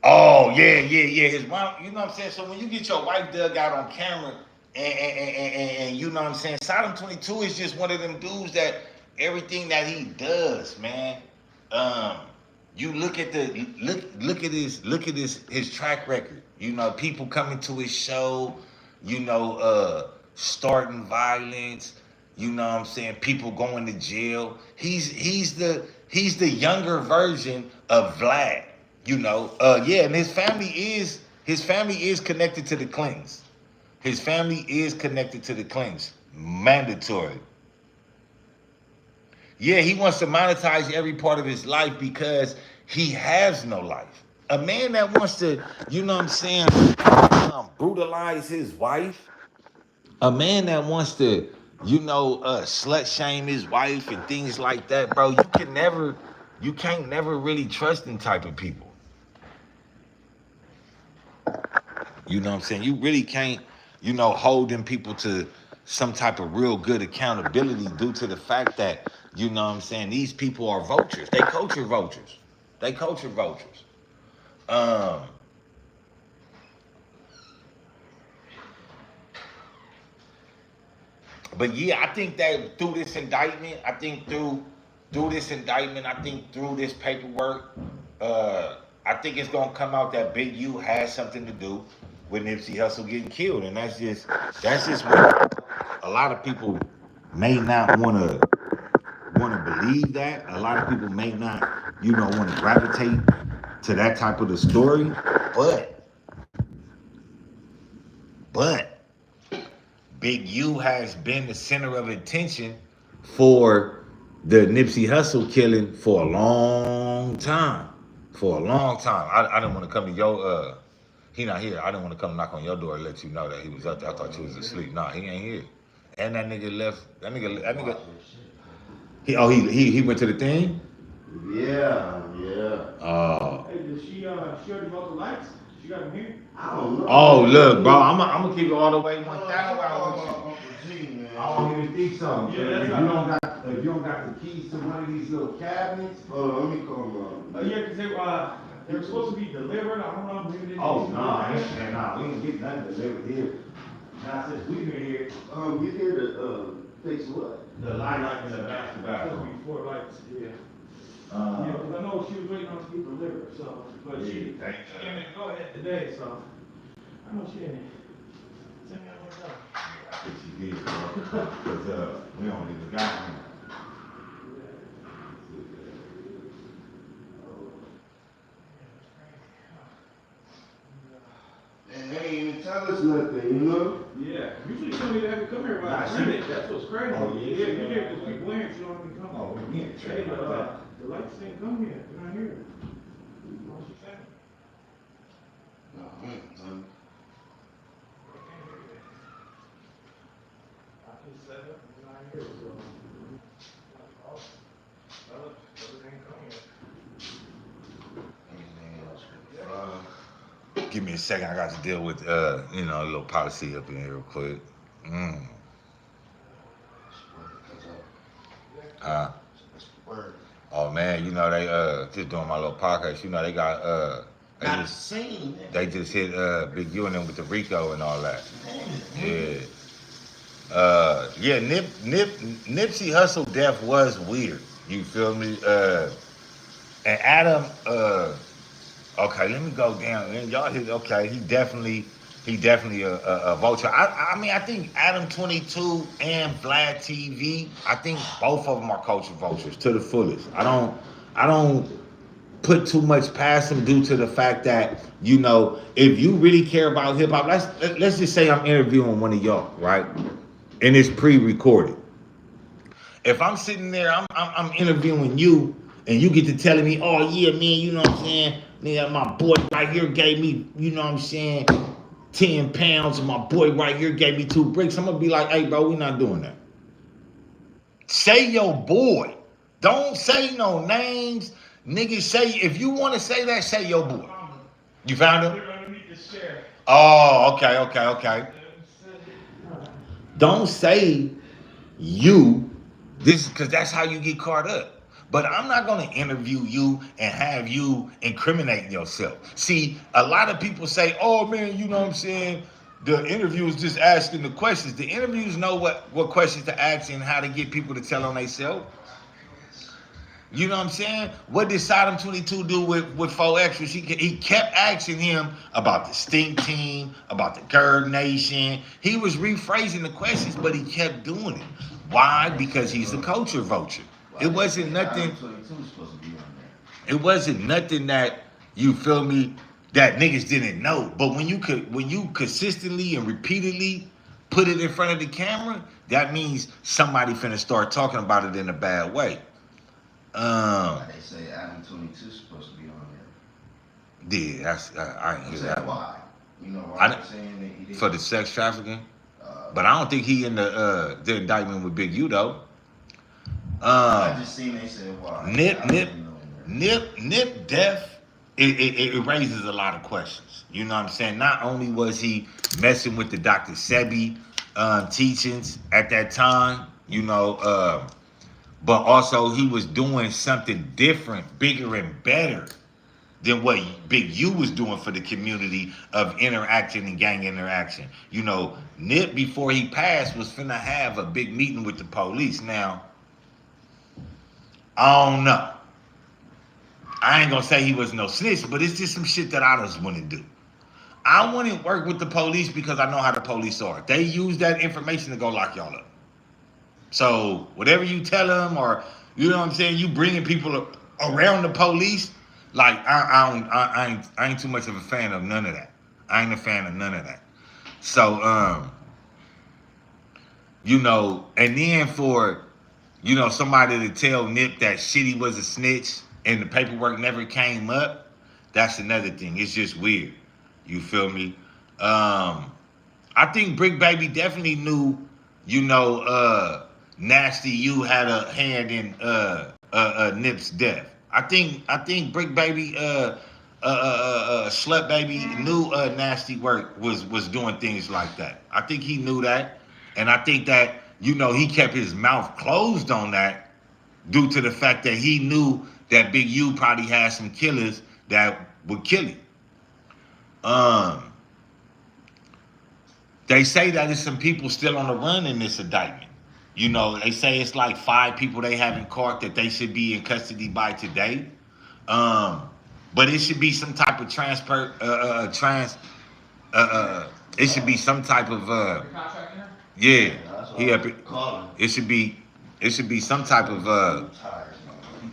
Oh, yeah, yeah, yeah. His mom, you know what I'm saying? So when you get your wife dug out on camera and you know what I'm saying? Sodom 22 is just one of them dudes that everything that he does, man. Um, you look at his track record. People coming to his show, starting violence, what I'm saying, people going to jail. He's the younger version of Vlad. Yeah, and his family is connected to the Clintons. His family is connected to the Clintons. Mandatory. Yeah, he wants to monetize every part of his life because he has no life. A man that wants to, what I'm saying, brutalize his wife. A man that wants to, slut shame his wife and things like that, bro. You can't never really trust them type of people. You know what I'm saying? You really can't, hold them people to some type of real good accountability due to the fact that, what I'm saying, these people are vultures. They culture vultures. They culture vultures. Um, but yeah, I think that through this indictment, I think through this paperwork, I think it's gonna come out that Big U has something to do with Nipsey Hussle getting killed, and that's just what a lot of people may not wanna believe that. A lot of people may not, wanna gravitate to that type of the story, but but Big U has been the center of attention for the Nipsey Hussle killing for a long time. For a long time. I didn't want to come to your he not here. I didn't want to come knock on your door and let you know that he was up there. I thought you was asleep. Nah, he ain't here. And that nigga left. That nigga. He went to the thing. Yeah, yeah. Hey, did she already bought the lights? She got them here? I don't know. Oh look, bro. I'm gonna keep it all the way 1,000 with you. Uncle G, man. I don't even think so. Yeah, if that's you not- don't got, if you don't got the keys to one of these little cabinets. Hold on, let me call Yeah, because they were supposed to be delivered. I don't know. Maybe they Oh, didn't. nah, we ain't get nothing delivered here. Now, since we've been here, You here to fix what? the lights in the master Supposed bathroom. to be 4 lights. Yeah. Uh, Yeah, because I know she was waiting on it to be delivered. So, but she thank came in go ahead today. So I know she didn't. Send me out one. I think she did, because we don't even got him. And they ain't even tell us nothing, you know? Yeah. Usually somebody that have to come here Nah, about she- minute. That's what's crazy. Oh, yeah. Yeah, you here because people in. She don't even come. Oh, we can't Hey, check that. the lights didn't come here. They're not here. What she said? No, I can set up. They're not here. So. Oh, well, ain't come yet. Give me a second. I got to deal with, a little policy up in here real quick. Word. Oh man, they just doing my little podcast. They got Not seen that. they just hit Big U and them with the RICO and all that. Yeah. Nipsey Hussle death was weird. You feel me? And Adam, okay, let me go down. And y'all hit, okay, he definitely a vulture. I mean, I think Adam 22 and Vlad TV, I think both of them are culture vultures to the fullest. I don't put too much past them due to the fact that, if you really care about hip hop, let's just say I'm interviewing one of y'all, right? And it's pre-recorded. If I'm sitting there, I'm interviewing you, and you get to telling me, oh yeah, man, you know what I'm saying? Nigga, my boy right here gave me, 10 pounds, and my boy right here gave me 2 bricks. I'm gonna be like, hey bro, we not doing that. Say your boy. Don't say no names. Niggas say, if you wanna say that, say your boy. You found him? They're underneath the share. Oh, okay. Don't say you, this because that's how you get caught up. But I'm not going to interview you and have you incriminating yourself. See, a lot of people say, oh man, you know what I'm saying? The interview is just asking the questions. The interviews know what questions to ask and how to get people to tell on themselves. You know what I'm saying? What did Sodom 22 do with 4 extras? He kept asking him about the Stink Team, about the Gird Nation. He was rephrasing the questions, but he kept doing it. Why? Because he's a culture vulture. It wasn't nothing. It wasn't nothing that, you feel me, that niggas didn't know. But when you consistently and repeatedly put it in front of the camera, that means somebody finna start talking about it in a bad way. They say Adam 22 is supposed to be on there. Yeah, that's I ain't hear that. Why? You know why they're saying that he did? For the sex trafficking. But I don't think he in the indictment with Big U though. I just seen they said why. Nip death. It raises a lot of questions. You know what I'm saying? Not only was he messing with the Dr. Sebi teachings at that time, but also he was doing something different, bigger and better than what Big U was doing for the community of interaction and gang interaction. Nip, before he passed, was finna have a big meeting with the police. Now, I don't know. I ain't gonna say he was no snitch, but it's just some shit that I just wouldn't do. I wouldn't work with the police because I know how the police are. They use that information to go lock y'all up. So whatever you tell them, or you know what I'm saying, you bringing people around the police, like I ain't too much of a fan of none of that. I ain't a fan of none of that. So and then for somebody to tell Nip that shit he was a snitch and the paperwork never came up, that's another thing. It's just weird. You feel me? I think Brick Baby definitely knew, Nasty U had a hand in Nip's death. I think Brick Baby, Slut Baby knew Nasty Work was doing things like that. I think he knew that, and I think that he kept his mouth closed on that due to the fact that he knew that Big U probably had some killers that would kill him. Um, they say that there's some people still on the run in this indictment. They say it's like 5 people they haven't caught that they should be in custody by today. Um, but it should be some type of it should be some type of yeah. That's what He I up was it. calling. It should be some type of I'm tired, man.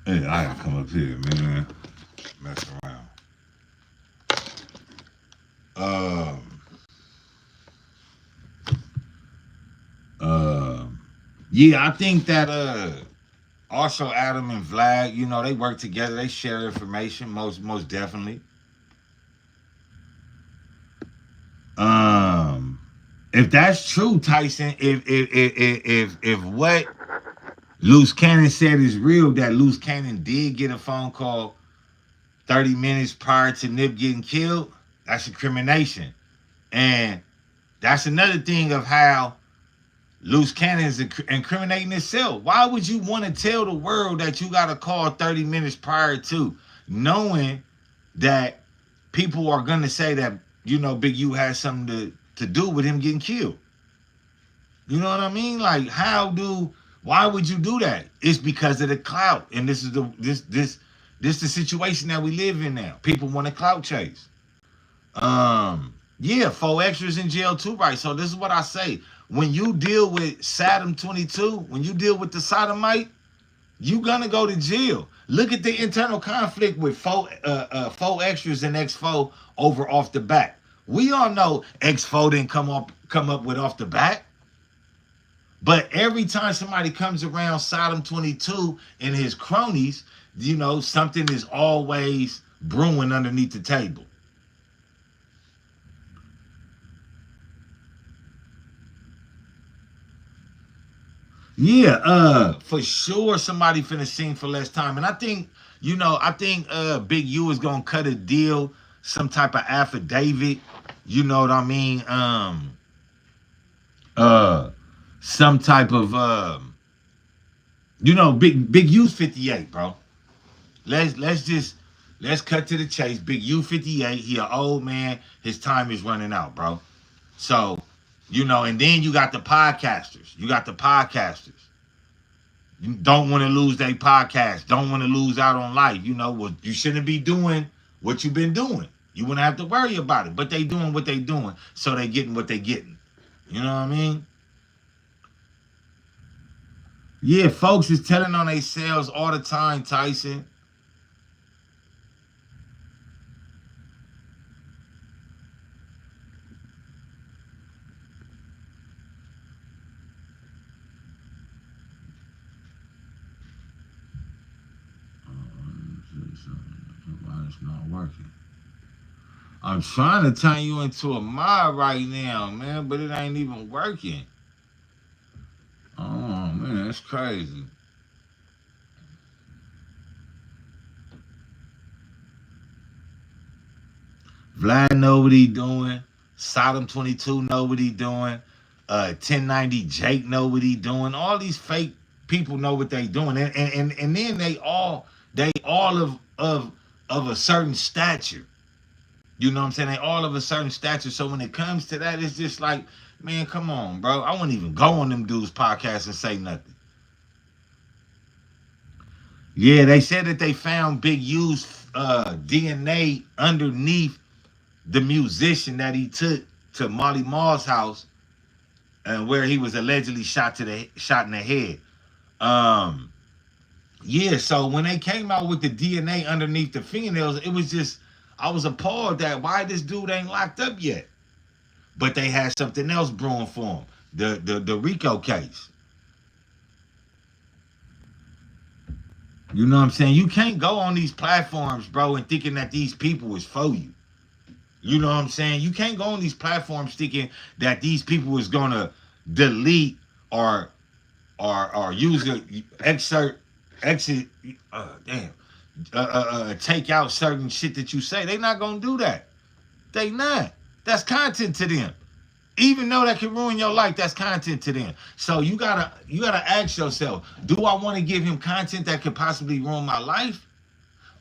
Hey, I gotta come up here, man. Mess around. Um, um, yeah, I think that also Adam and Vlad, they work together. They share information, most definitely. Um, if that's true, Tyson, if what Loose Cannon said is real, that Loose Cannon did get a phone call 30 minutes prior to Nip getting killed, that's incrimination. And that's another thing of how Loose Cannon is incriminating itself. Why would you want to tell the world that you got a call 30 minutes prior to, knowing that people are going to say that, Big U has something to do with him getting killed? You know what I mean? Like, why would you do that? It's because of the clout. And this is the situation that we live in now. People want to clout chase. Yeah, 4 extras in jail too, right? So this is what I say. When you deal with Saddam 22, when you deal with the sodomite, you gonna go to jail. Look at the internal conflict with 4 extras and X4 over off the bat. We all know X4 didn't come up with off the bat. But every time somebody comes around Sodom 22 and his cronies, something is always brewing underneath the table. Yeah, for sure somebody finna sing for less time. And I think, Big U is gonna cut a deal, some type of affidavit, you know what I mean? Uh some type of Big U's 58, bro. Let's cut to the chase. Big U 58, he an old man, his time is running out, bro. So, and then you got the podcasters. You don't want to lose their podcast. Don't want to lose out on life. Well, you shouldn't be doing what you've been doing. You wouldn't have to worry about it. But they doing what they doing, so they getting what they getting. You know what I mean? Yeah, folks is telling on themselves all the time, Tyson. Why it's not working? I'm trying to turn you into a mod right now, man, but it ain't even working. Oh man, that's crazy. Vlad know what he doing. Sodom 22 know what he doing. 1090 Jake know what he doing. All these fake people know what they doing, and then they all of a certain stature. You know what I'm saying? They all of a certain stature. So when it comes to that, it's just like, man, come on, bro. I wouldn't even go on them dudes' podcasts and say nothing. Yeah, they said that they found Big U's DNA underneath the musician that he took to Molly Mall's house and where he was allegedly shot in the head. Um, yeah. So when they came out with the DNA underneath the fingernails, it was just I was appalled that why this dude ain't locked up yet. But they had something else brewing for him. The RICO case. You know what I'm saying? You can't go on these platforms, bro, and thinking that these people is for you. You know what I'm saying? You can't go on these platforms thinking that these people is gonna delete or use a exit damn take out certain shit that you say. They not gonna do that. They not. That's content to them. Even though that can ruin your life, that's content to them. So you gotta ask yourself, do I want to give him content that could possibly ruin my life?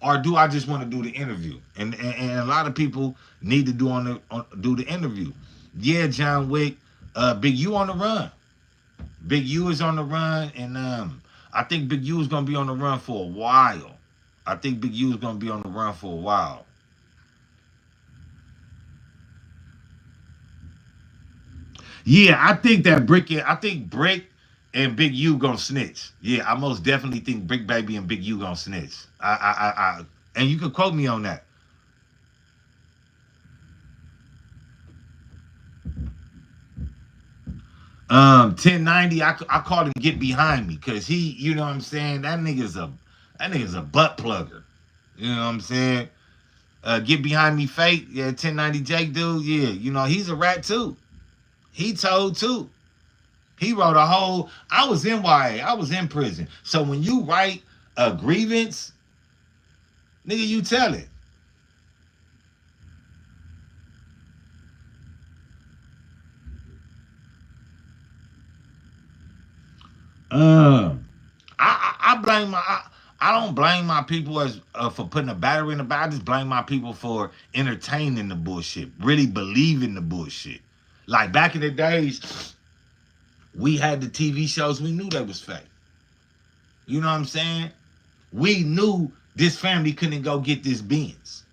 Or do I just want to do the interview? And a lot of people need to do the interview. Yeah, John Wick, Big U on the run. Big U is on the run, and I think Big U is gonna be on the run for a while. I think Big U is gonna be on the run for a while. Yeah, I think Brick and Big U gonna snitch. Yeah, I most definitely think Brick Baby and Big U gonna snitch. And you can quote me on that. 1090, I called him Get Behind Me because he, you know what I'm saying, that nigga's a butt plugger. You know what I'm saying? Get Behind Me Fake, yeah, 1090 Jake dude, yeah, you know, he's a rat too. He told too. He wrote a whole, I was in YA, I was in prison. So when you write a grievance, nigga, you tell it. I blame I don't blame my people as for putting a battery in the back. I just blame my people for entertaining the bullshit, really believing the bullshit. Like back in the days, we had the TV shows. We knew they was fake. You know what I'm saying? We knew this family couldn't go get this Benz.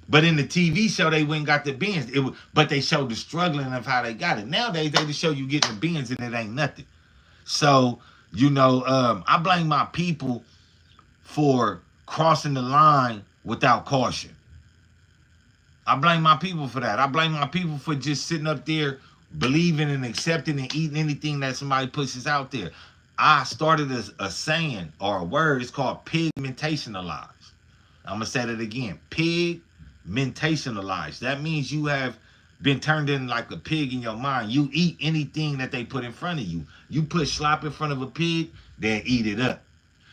But in the TV show, they went and got the Benz. But they showed the struggling of how they got it. Nowadays, they just show you getting the Benz and it ain't nothing. So, you know, I blame my people for crossing the line without caution. I blame my people for that. I blame my people for just sitting up there believing and accepting and eating anything that somebody pushes out there. I started a saying or a word. It's called pigmentationalized. I'm going to say that again. Pigmentationalized. That means you have been turned in like a pig in your mind. You eat anything that they put in front of you. You put slop in front of a pig, they'll eat it up.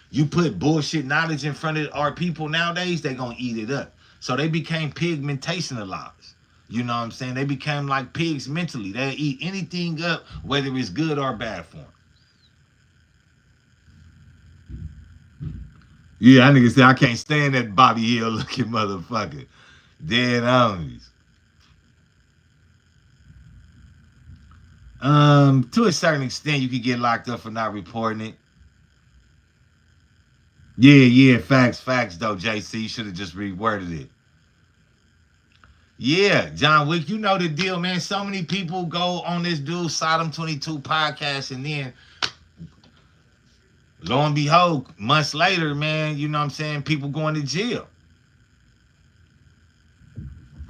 You put bullshit knowledge in front of our people nowadays, they're going to eat it up. So they became pigmentationalized. You know what I'm saying? They became like pigs mentally. They'll eat anything up, whether it's good or bad for them. Yeah, I nigga say I can't stand that Bobby Hill looking motherfucker. Dead homies. To a certain extent, you could get locked up for not reporting it. Yeah, facts, though, JC. You should have just reworded it. Yeah, John Wick, you know the deal, man. So many people go on this dude Sodom 22 podcast, and then lo and behold, months later, man, you know what I'm saying, people going to jail.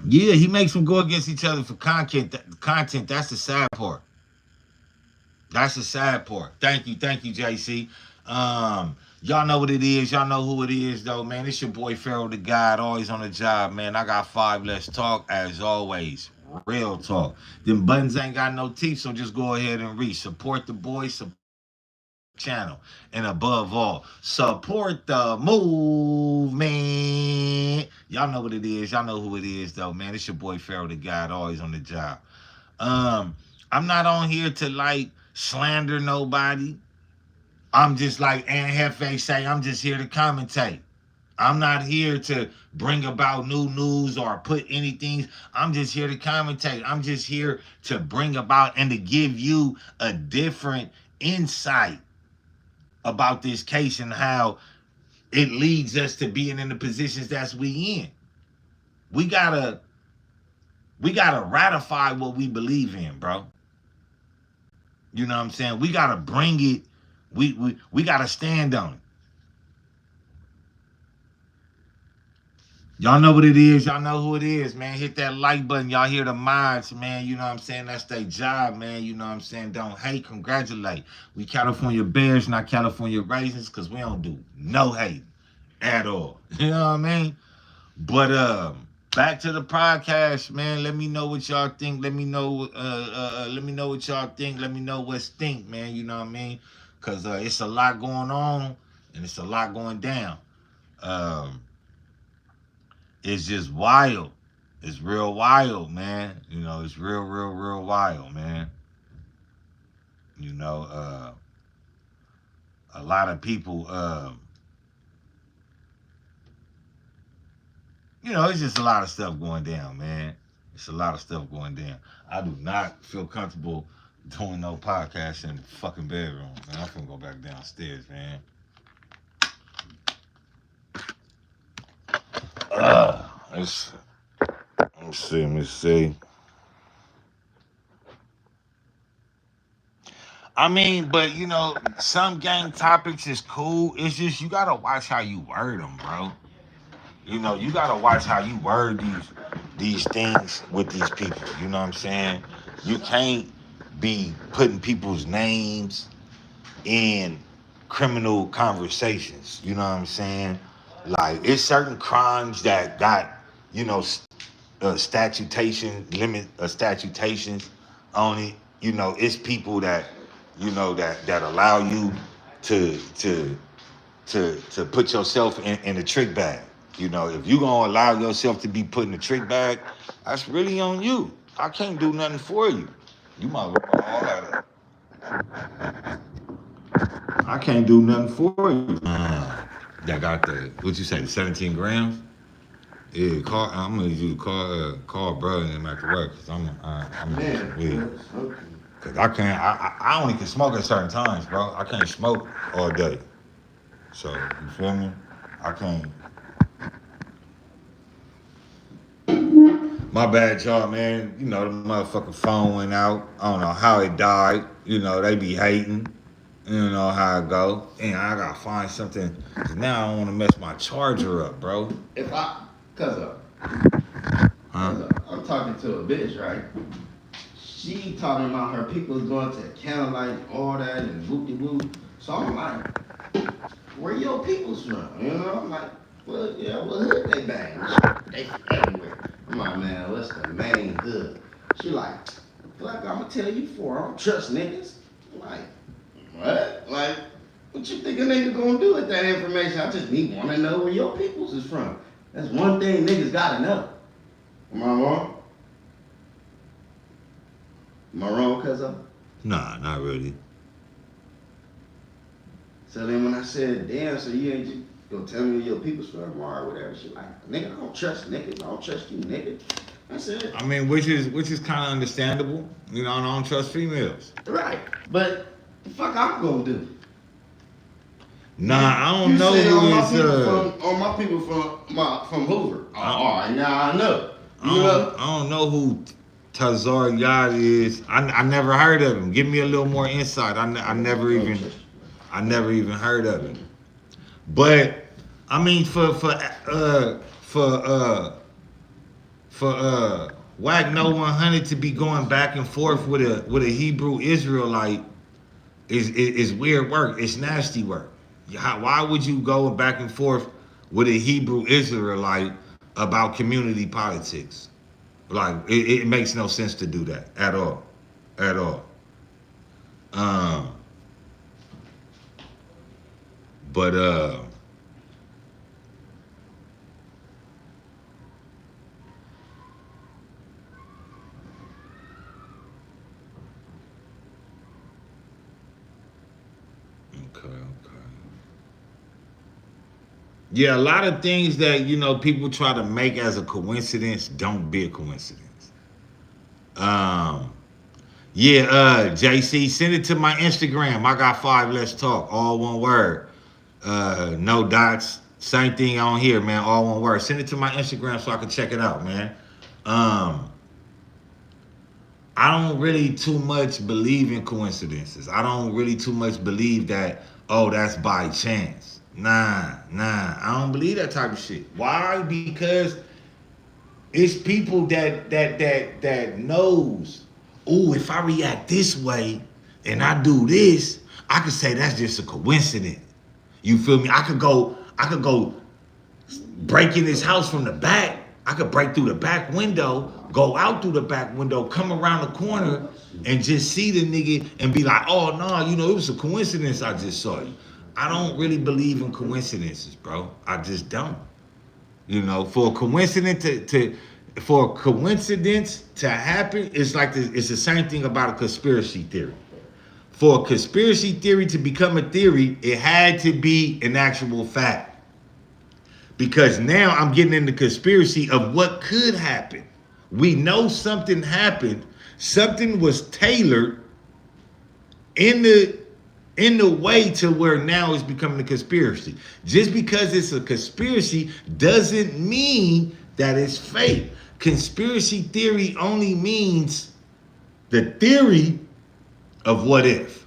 Yeah, he makes them go against each other for content. That's the sad part. That's the sad part. Thank you, JC. Y'all know what it is. Y'all know who it is, though, man. It's your boy Pharaoh the God, always on the job, man. I got 5 Let's Talk, as always. Real talk. Them buttons ain't got no teeth, so just go ahead and reach. Support the boys, support the channel. And above all, support the movement. Y'all know what it is. Y'all know who it is, though, man. It's your boy Pharaoh the God, always on the job. I'm not on here to, like, slander nobody. I'm just like Ann Hefe say, I'm just here to commentate. I'm not here to bring about new news or put anything. I'm just here to commentate. I'm just here to bring about and to give you a different insight about this case and how it leads us to being in the positions that we in. We gotta ratify what we believe in, bro. You know what I'm saying? We gotta bring it. We gotta stand on it. Y'all know what it is. Y'all know who it is, man. Hit that like button. Y'all hear the mods, man. You know what I'm saying? That's their job, man. You know what I'm saying? Don't hate, congratulate. We California Bears, not California Raisins, because we don't do no hate at all. You know what I mean? But back to the podcast, man. Let me know what y'all think. Let me know let me know what y'all think. Let me know what stink, man. You know what I mean? Cause it's a lot going on and it's a lot going down. Um it's just wild. It's real wild, man. You know, it's real wild, man. You know, a lot of people you know, it's just a lot of stuff going down, man. It's a lot of stuff going down. I do not feel comfortable doing no podcast in the fucking bedroom, man. I'm gonna go back downstairs, man. Let me see. I mean, but you know, some gang topics is cool. It's just you gotta watch how you word them, bro. You know, you gotta watch how you word these things with these people. You know what I'm saying? You can't be putting people's names in criminal conversations. You know what I'm saying? Like, it's certain crimes that got, you know, statutations on it. You know, it's people that, you know, that allow you to put yourself in a trick bag. You know, if you gonna allow yourself to be put in a trick bag, that's really on you. I can't do nothing for you. You might look all that up. I can't do nothing for you. That got the what you say, the 17 grams? Yeah, I'm gonna do call brother and him after work because I'm weed. Cause I can't. I only can smoke at certain times, bro. I can't smoke all day. So you feel me? I can't. My bad, y'all, man. You know, the motherfucking phone went out. I don't know how it died. You know, they be hating. You know how it go. And I gotta find something. Now I don't want to mess my charger up, bro. Cause I'm talking to a bitch, right? She talking about her people going to candlelight, all that, and whoop-de-whoop. So I'm like, where your people's from? You know, I'm like, well, yeah, what hood they bang? They from everywhere. I'm like, man, what's the main hood? She like, fuck, I'ma tell you for, I don't trust niggas. I'm like, what? Like, what you think a nigga gonna do with that information? I just need wanna know where your people's is from. That's one thing niggas gotta know. Am I wrong? Am I wrong, cuzzo? Nah, not really. So then when I said, damn, so you ain't just gonna tell me where your people's from or whatever, she like, nigga, I don't trust niggas. I don't trust you, nigga. I said, I mean, which is kind of understandable. You know, I don't trust females. right, but the fuck I'm gonna do? Nah, I don't you know said who is. all my people from Hoover. All right, now I know. I don't know who Tazar Yard is. I never heard of him. Give me a little more insight. I never even heard of him. But I mean, for Whack No 100 to be going back and forth with a Hebrew Israelite is weird work. It's nasty work. Why would you go back and forth with a Hebrew Israelite about community politics? Like it makes no sense to do that at all, at all. Um, but okay. Yeah, a lot of things that, you know, people try to make as a coincidence don't be a coincidence. Yeah, JC, send it to my Instagram. I got 5 Let's Talk, all one word. No dots. Same thing on here, man, all one word. Send it to my Instagram so I can check it out, man. Um, I don't really too much believe in coincidences. I don't really too much believe that, oh, that's by chance. Nah. I don't believe that type of shit. Why? Because it's people that knows, oh, if I react this way and I do this, I could say that's just a coincidence. You feel me? I could go break in his house from the back. I could break through the back window, go out through the back window, come around the corner, and just see the nigga and be like, oh no, it was a coincidence I just saw you. I don't really believe in coincidences, bro. I just don't. For a coincidence to happen, it's like it's the same thing about a conspiracy theory. For a conspiracy theory to become a theory, it had to be an actual fact. Because now I'm getting into conspiracy of what could happen. We know something happened. Something was tailored in the way to where now it's becoming a conspiracy. Just because it's a conspiracy doesn't mean that it's fake. Conspiracy theory only means the theory of what if.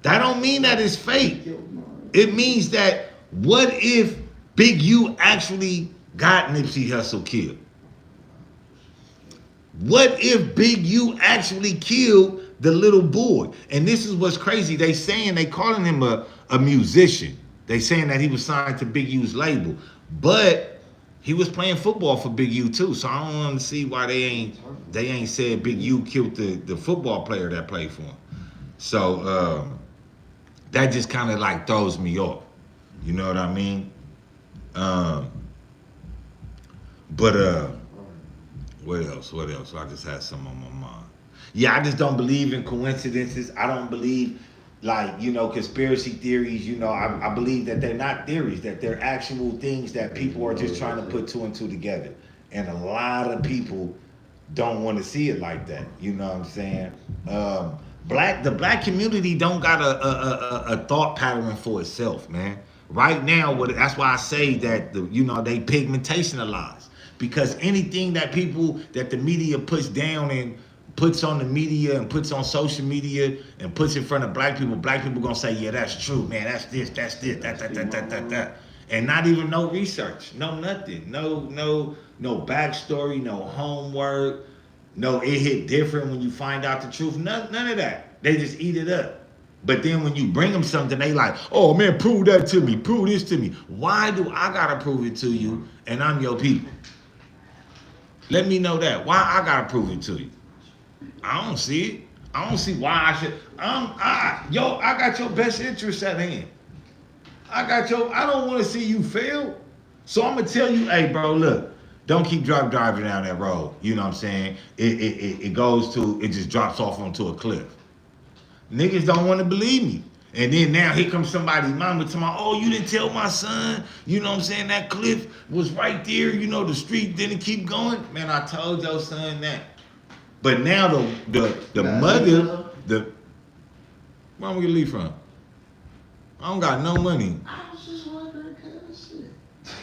That don't mean that it's fake. It means that what if Big U actually got Nipsey Hussle killed? What if Big U actually killed the little boy? And this is what's crazy. They calling him a musician. They saying that he was signed to Big U's label. But he was playing football for Big U too. So I don't want to see why they ain't said Big U killed the football player that played for him. So that just kind of like throws me off. You know what I mean? What else? I just had some on my mind. Yeah, I just don't believe in coincidences. I don't believe conspiracy theories. I believe that they're not theories, that they're actual things that people are just trying to put two and two together. And a lot of people don't want to see it like that. You know what I'm saying? The black community don't got a thought pattern for itself, man. Right now, that's why I say that they pigmentationalized, because anything that the media puts down and puts on the media and puts on social media and puts in front of black people gonna say, yeah, that's true, man. That's this, that, and not even no research, no nothing, no backstory, no homework, no it hit different when you find out the truth. None of that. They just eat it up. But then when you bring them something, they like, oh man, prove that to me, prove this to me. Why do I gotta prove it to you and I'm your people? Let me know that. Why I gotta prove it to you? I don't see it. I don't see why I should. I got your best interest at hand. I don't want to see you fail. So I'm gonna tell you, hey bro, look, don't keep driving down that road. You know what I'm saying? It just drops off onto a cliff. Niggas don't want to believe me. And then now here comes somebody's mama telling me, oh, you didn't tell my son, you know what I'm saying, that cliff was right there, the street didn't keep going. Man, I told your son that. But now the mother, where am I gonna leave from? I don't got no money. I was just wondering kind of shit.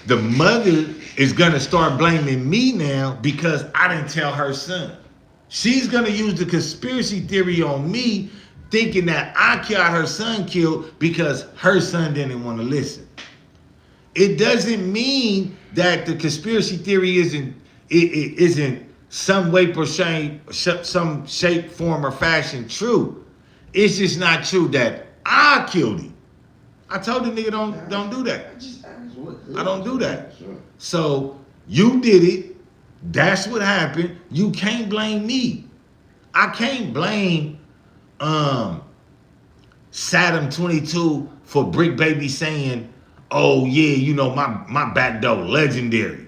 The mother is gonna start blaming me now because I didn't tell her son. She's gonna use the conspiracy theory on me, thinking that I got her son killed because her son didn't want to listen. It doesn't mean that the conspiracy theory isn't some way or some shape, form, or fashion true. It's just not true that I killed him. I told the nigga don't do that. I don't do that. So you did it. That's what happened. You can't blame me. I can't blame Saddam 22 for Brick Baby saying, oh yeah, my back door legendary.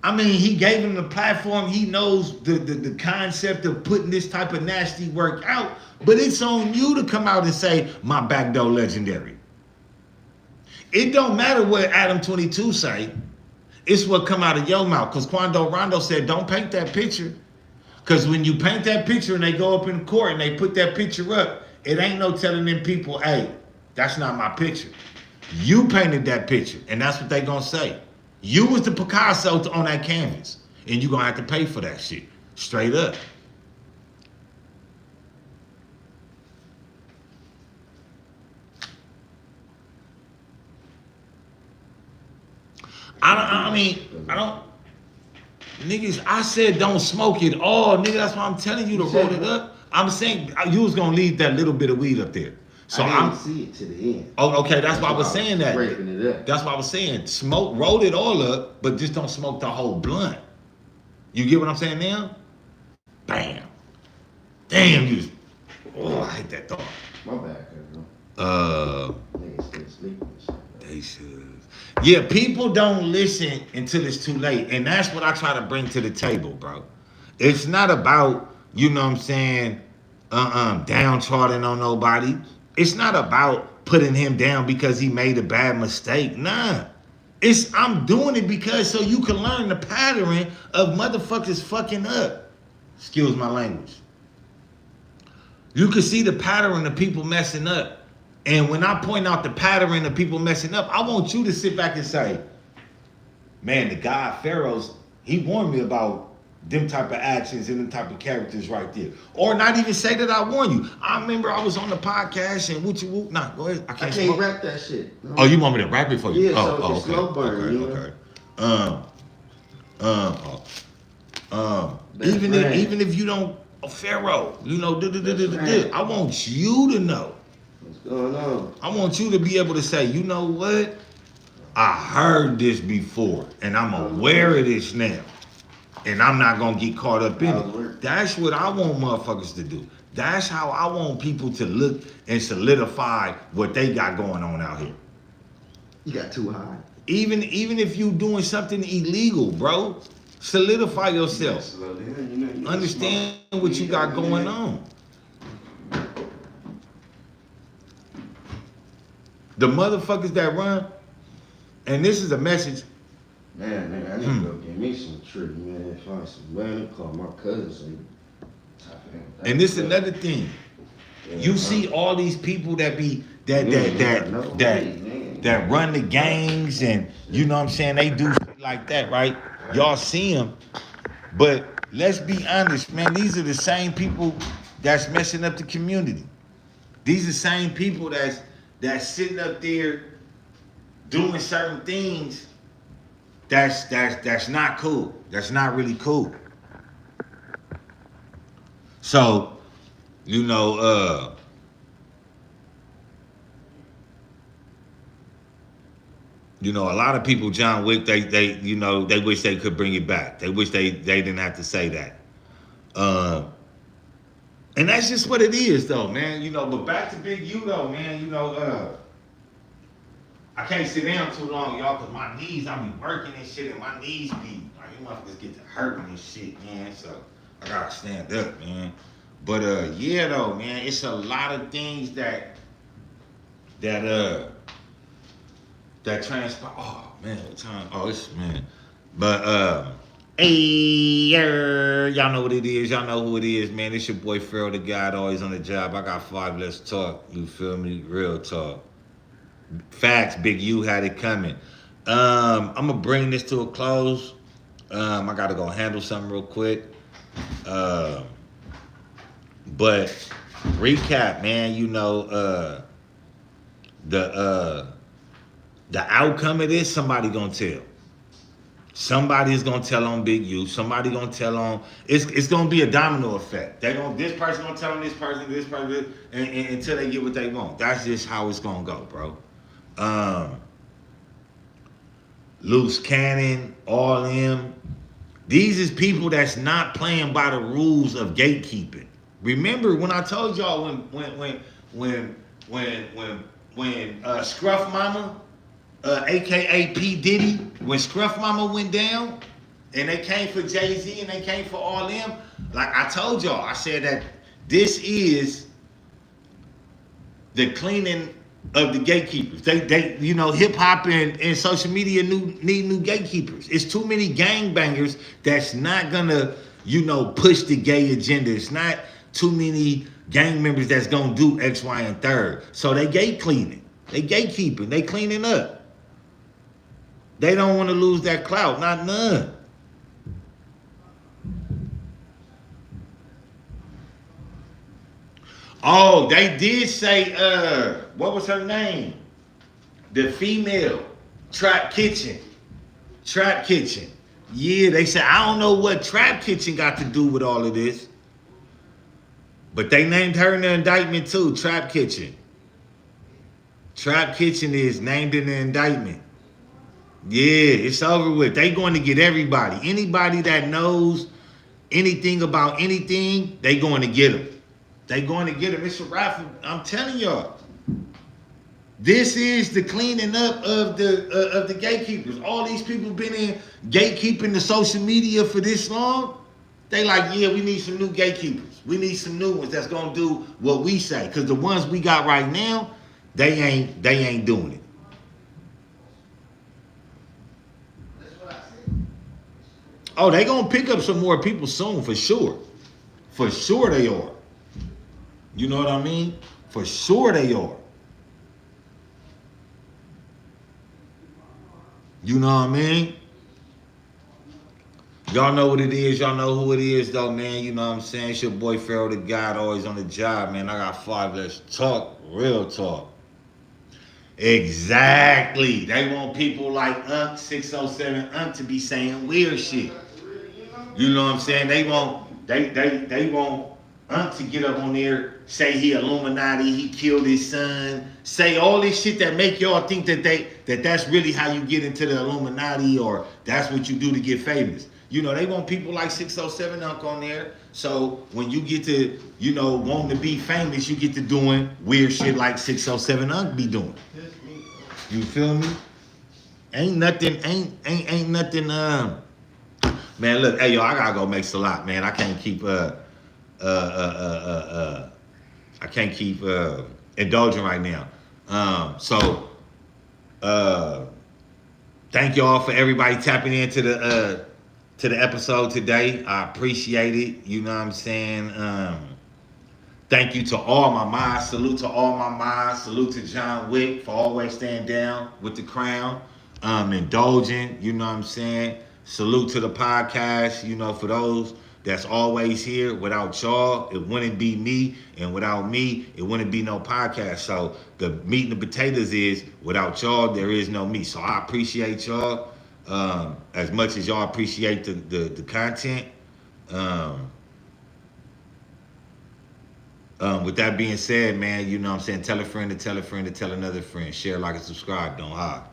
I mean, he gave him the platform. He knows the concept of putting this type of nasty work out, but it's on you to come out and say, my back door legendary. It don't matter what Adam 22 say. It's what come out of your mouth. Because Quando Rondo said, don't paint that picture. Because when you paint that picture and they go up in court and they put that picture up, it ain't no telling them people, hey, that's not my picture. You painted that picture. And that's what they gonna say. You was the Picasso on that canvas, and you gonna have to pay for that shit. Straight up. I don't. Niggas, I said don't smoke it all, nigga. That's why I'm telling you to roll it up. I'm saying you was gonna leave that little bit of weed up there. So I didn't see it to the end. Oh, okay. That's why I was saying that. Breaking it up. That's why I was saying smoke, roll it all up, but just don't smoke the whole blunt. You get what I'm saying now? Bam. Damn, you. Oh, I hate that thought. My bad, cuz. Niggas still sleeping and shit. They should. Yeah, people don't listen until it's too late. And that's what I try to bring to the table, bro. It's not about, you know what I'm saying, downtrodden on nobody. It's not about putting him down because he made a bad mistake. Nah. I'm doing it because so you can learn the pattern of motherfuckers fucking up. Excuse my language. You can see the pattern of people messing up. And when I point out the pattern of people messing up, I want you to sit back and say, man, the guy Pharaoh's, he warned me about them type of actions and them type of characters right there. Or not even say that I warned you. I remember I was on the podcast and whoop you whoop. Nah, go ahead. I can't rap that shit. No. Oh, you want me to rap it for you? Yeah, so it's slow burn. Okay. Even if you don't, Pharaoh, you know, I want you to know. What's going on? I want you to be able to say, you know what? I heard this before, and I'm aware of this now. And I'm not gonna get caught up in it. That's what I want motherfuckers to do. That's how I want people to look and solidify what they got going on out here. You got too high. Even if you doing something illegal, bro, solidify yourself. Understand what you got going on. The motherfuckers that run, and this is a message. Man, nigga, I need to go get me some tree, man. Find some money, call my cousin. And this is another thing. You see all these people that be that run the gangs, and you know what I'm saying, they do shit like that, right? Y'all see them, but let's be honest, man. These are the same people that's messing up the community. These are the same people that's sitting up there doing certain things that's not cool. That's not really cool. So, you know, a lot of people, John Wick, they wish they could bring it back. They wish they didn't have to say that. And that's just what it is, though, man. You know, but back to Big U, though, man. You know, I can't sit down too long, y'all, because my knees, I be working and shit, and my knees be, like, you motherfuckers get to hurting and shit, man. So I gotta stand up, man. But yeah, though, man, it's a lot of things that transpire. Oh man, what time? Oh, it's man. But hey, y'all know what it is. Y'all know who it is, man. It's your boy Pharaoh the God, always on the job. I got 5. Let's talk. You feel me? Real talk. Facts. Big U had it coming. I'm gonna bring this to a close. I gotta go handle something real quick. But recap, man. You know, the outcome of this, somebody gonna tell. Somebody's gonna tell on Big U. Somebody gonna tell on. It's gonna be a domino effect. This person gonna tell on this person, and until they get what they want. That's just how it's gonna go, bro. Loose Cannon, all them. These is people that's not playing by the rules of gatekeeping. Remember when I told y'all when Scruff Mama, aka P Diddy, when Scruff Mama went down, and they came for Jay-Z and they came for all them. Like I told y'all, I said that this is the cleaning of the gatekeepers. They you know, hip hop and social media need new gatekeepers. It's too many gangbangers that's not gonna, you know, push the gay agenda. It's not too many gang members that's gonna do X, Y, and third. So they gate cleaning. They gatekeeping. They cleaning up. They don't want to lose that clout, not none. Oh, they did say, what was her name? The female Trap Kitchen. Trap Kitchen. Yeah, they said, I don't know what Trap Kitchen got to do with all of this. But they named her in the indictment too, Trap Kitchen. Trap Kitchen is named in the indictment. Yeah, it's over with. They going to get everybody. Anybody that knows anything about anything, they going to get them. They going to get them. It's a raffle. I'm telling y'all. This is the cleaning up of the gatekeepers. All these people been in gatekeeping the social media for this long. They like, yeah, we need some new gatekeepers. We need some new ones that's gonna do what we say. Cause the ones we got right now, they ain't doing it. Oh, they gonna pick up some more people soon for sure. For sure they are. You know what I mean? For sure they are. You know what I mean? Y'all know what it is. Y'all know who it is, though, man. You know what I'm saying? It's your boy, Pharaoh the God, always on the job, man. I got 5. Let's talk. Real talk. Exactly. They want people like 607 to be saying weird shit. You know what I'm saying? They want to get up on there, say he Illuminati, he killed his son, say all this shit that make y'all think that that's really how you get into the Illuminati or that's what you do to get famous. You know, they want people like 607 on there. So when you get to, you know, wanting to be famous, you get to doing weird shit like 607 be doing. You feel me? Ain't nothing. Man, look, hey yo, I gotta go make Salat, man. I can't keep indulging right now. So thank y'all for everybody tapping into the episode today. I appreciate it. You know what I'm saying? Thank you to all my mods. Salute to all my mods. Salute to John Wick for always staying down with the crown. Indulging, you know what I'm saying? Salute to the podcast, you know, for those that's always here. Without y'all, it wouldn't be me. And without me, it wouldn't be no podcast. So the meat and the potatoes is, without y'all, there is no me. So I appreciate y'all as much as y'all appreciate the content. With that being said, man, you know what I'm saying? Tell a friend to tell a friend to tell another friend. Share, like, and subscribe. Don't hide.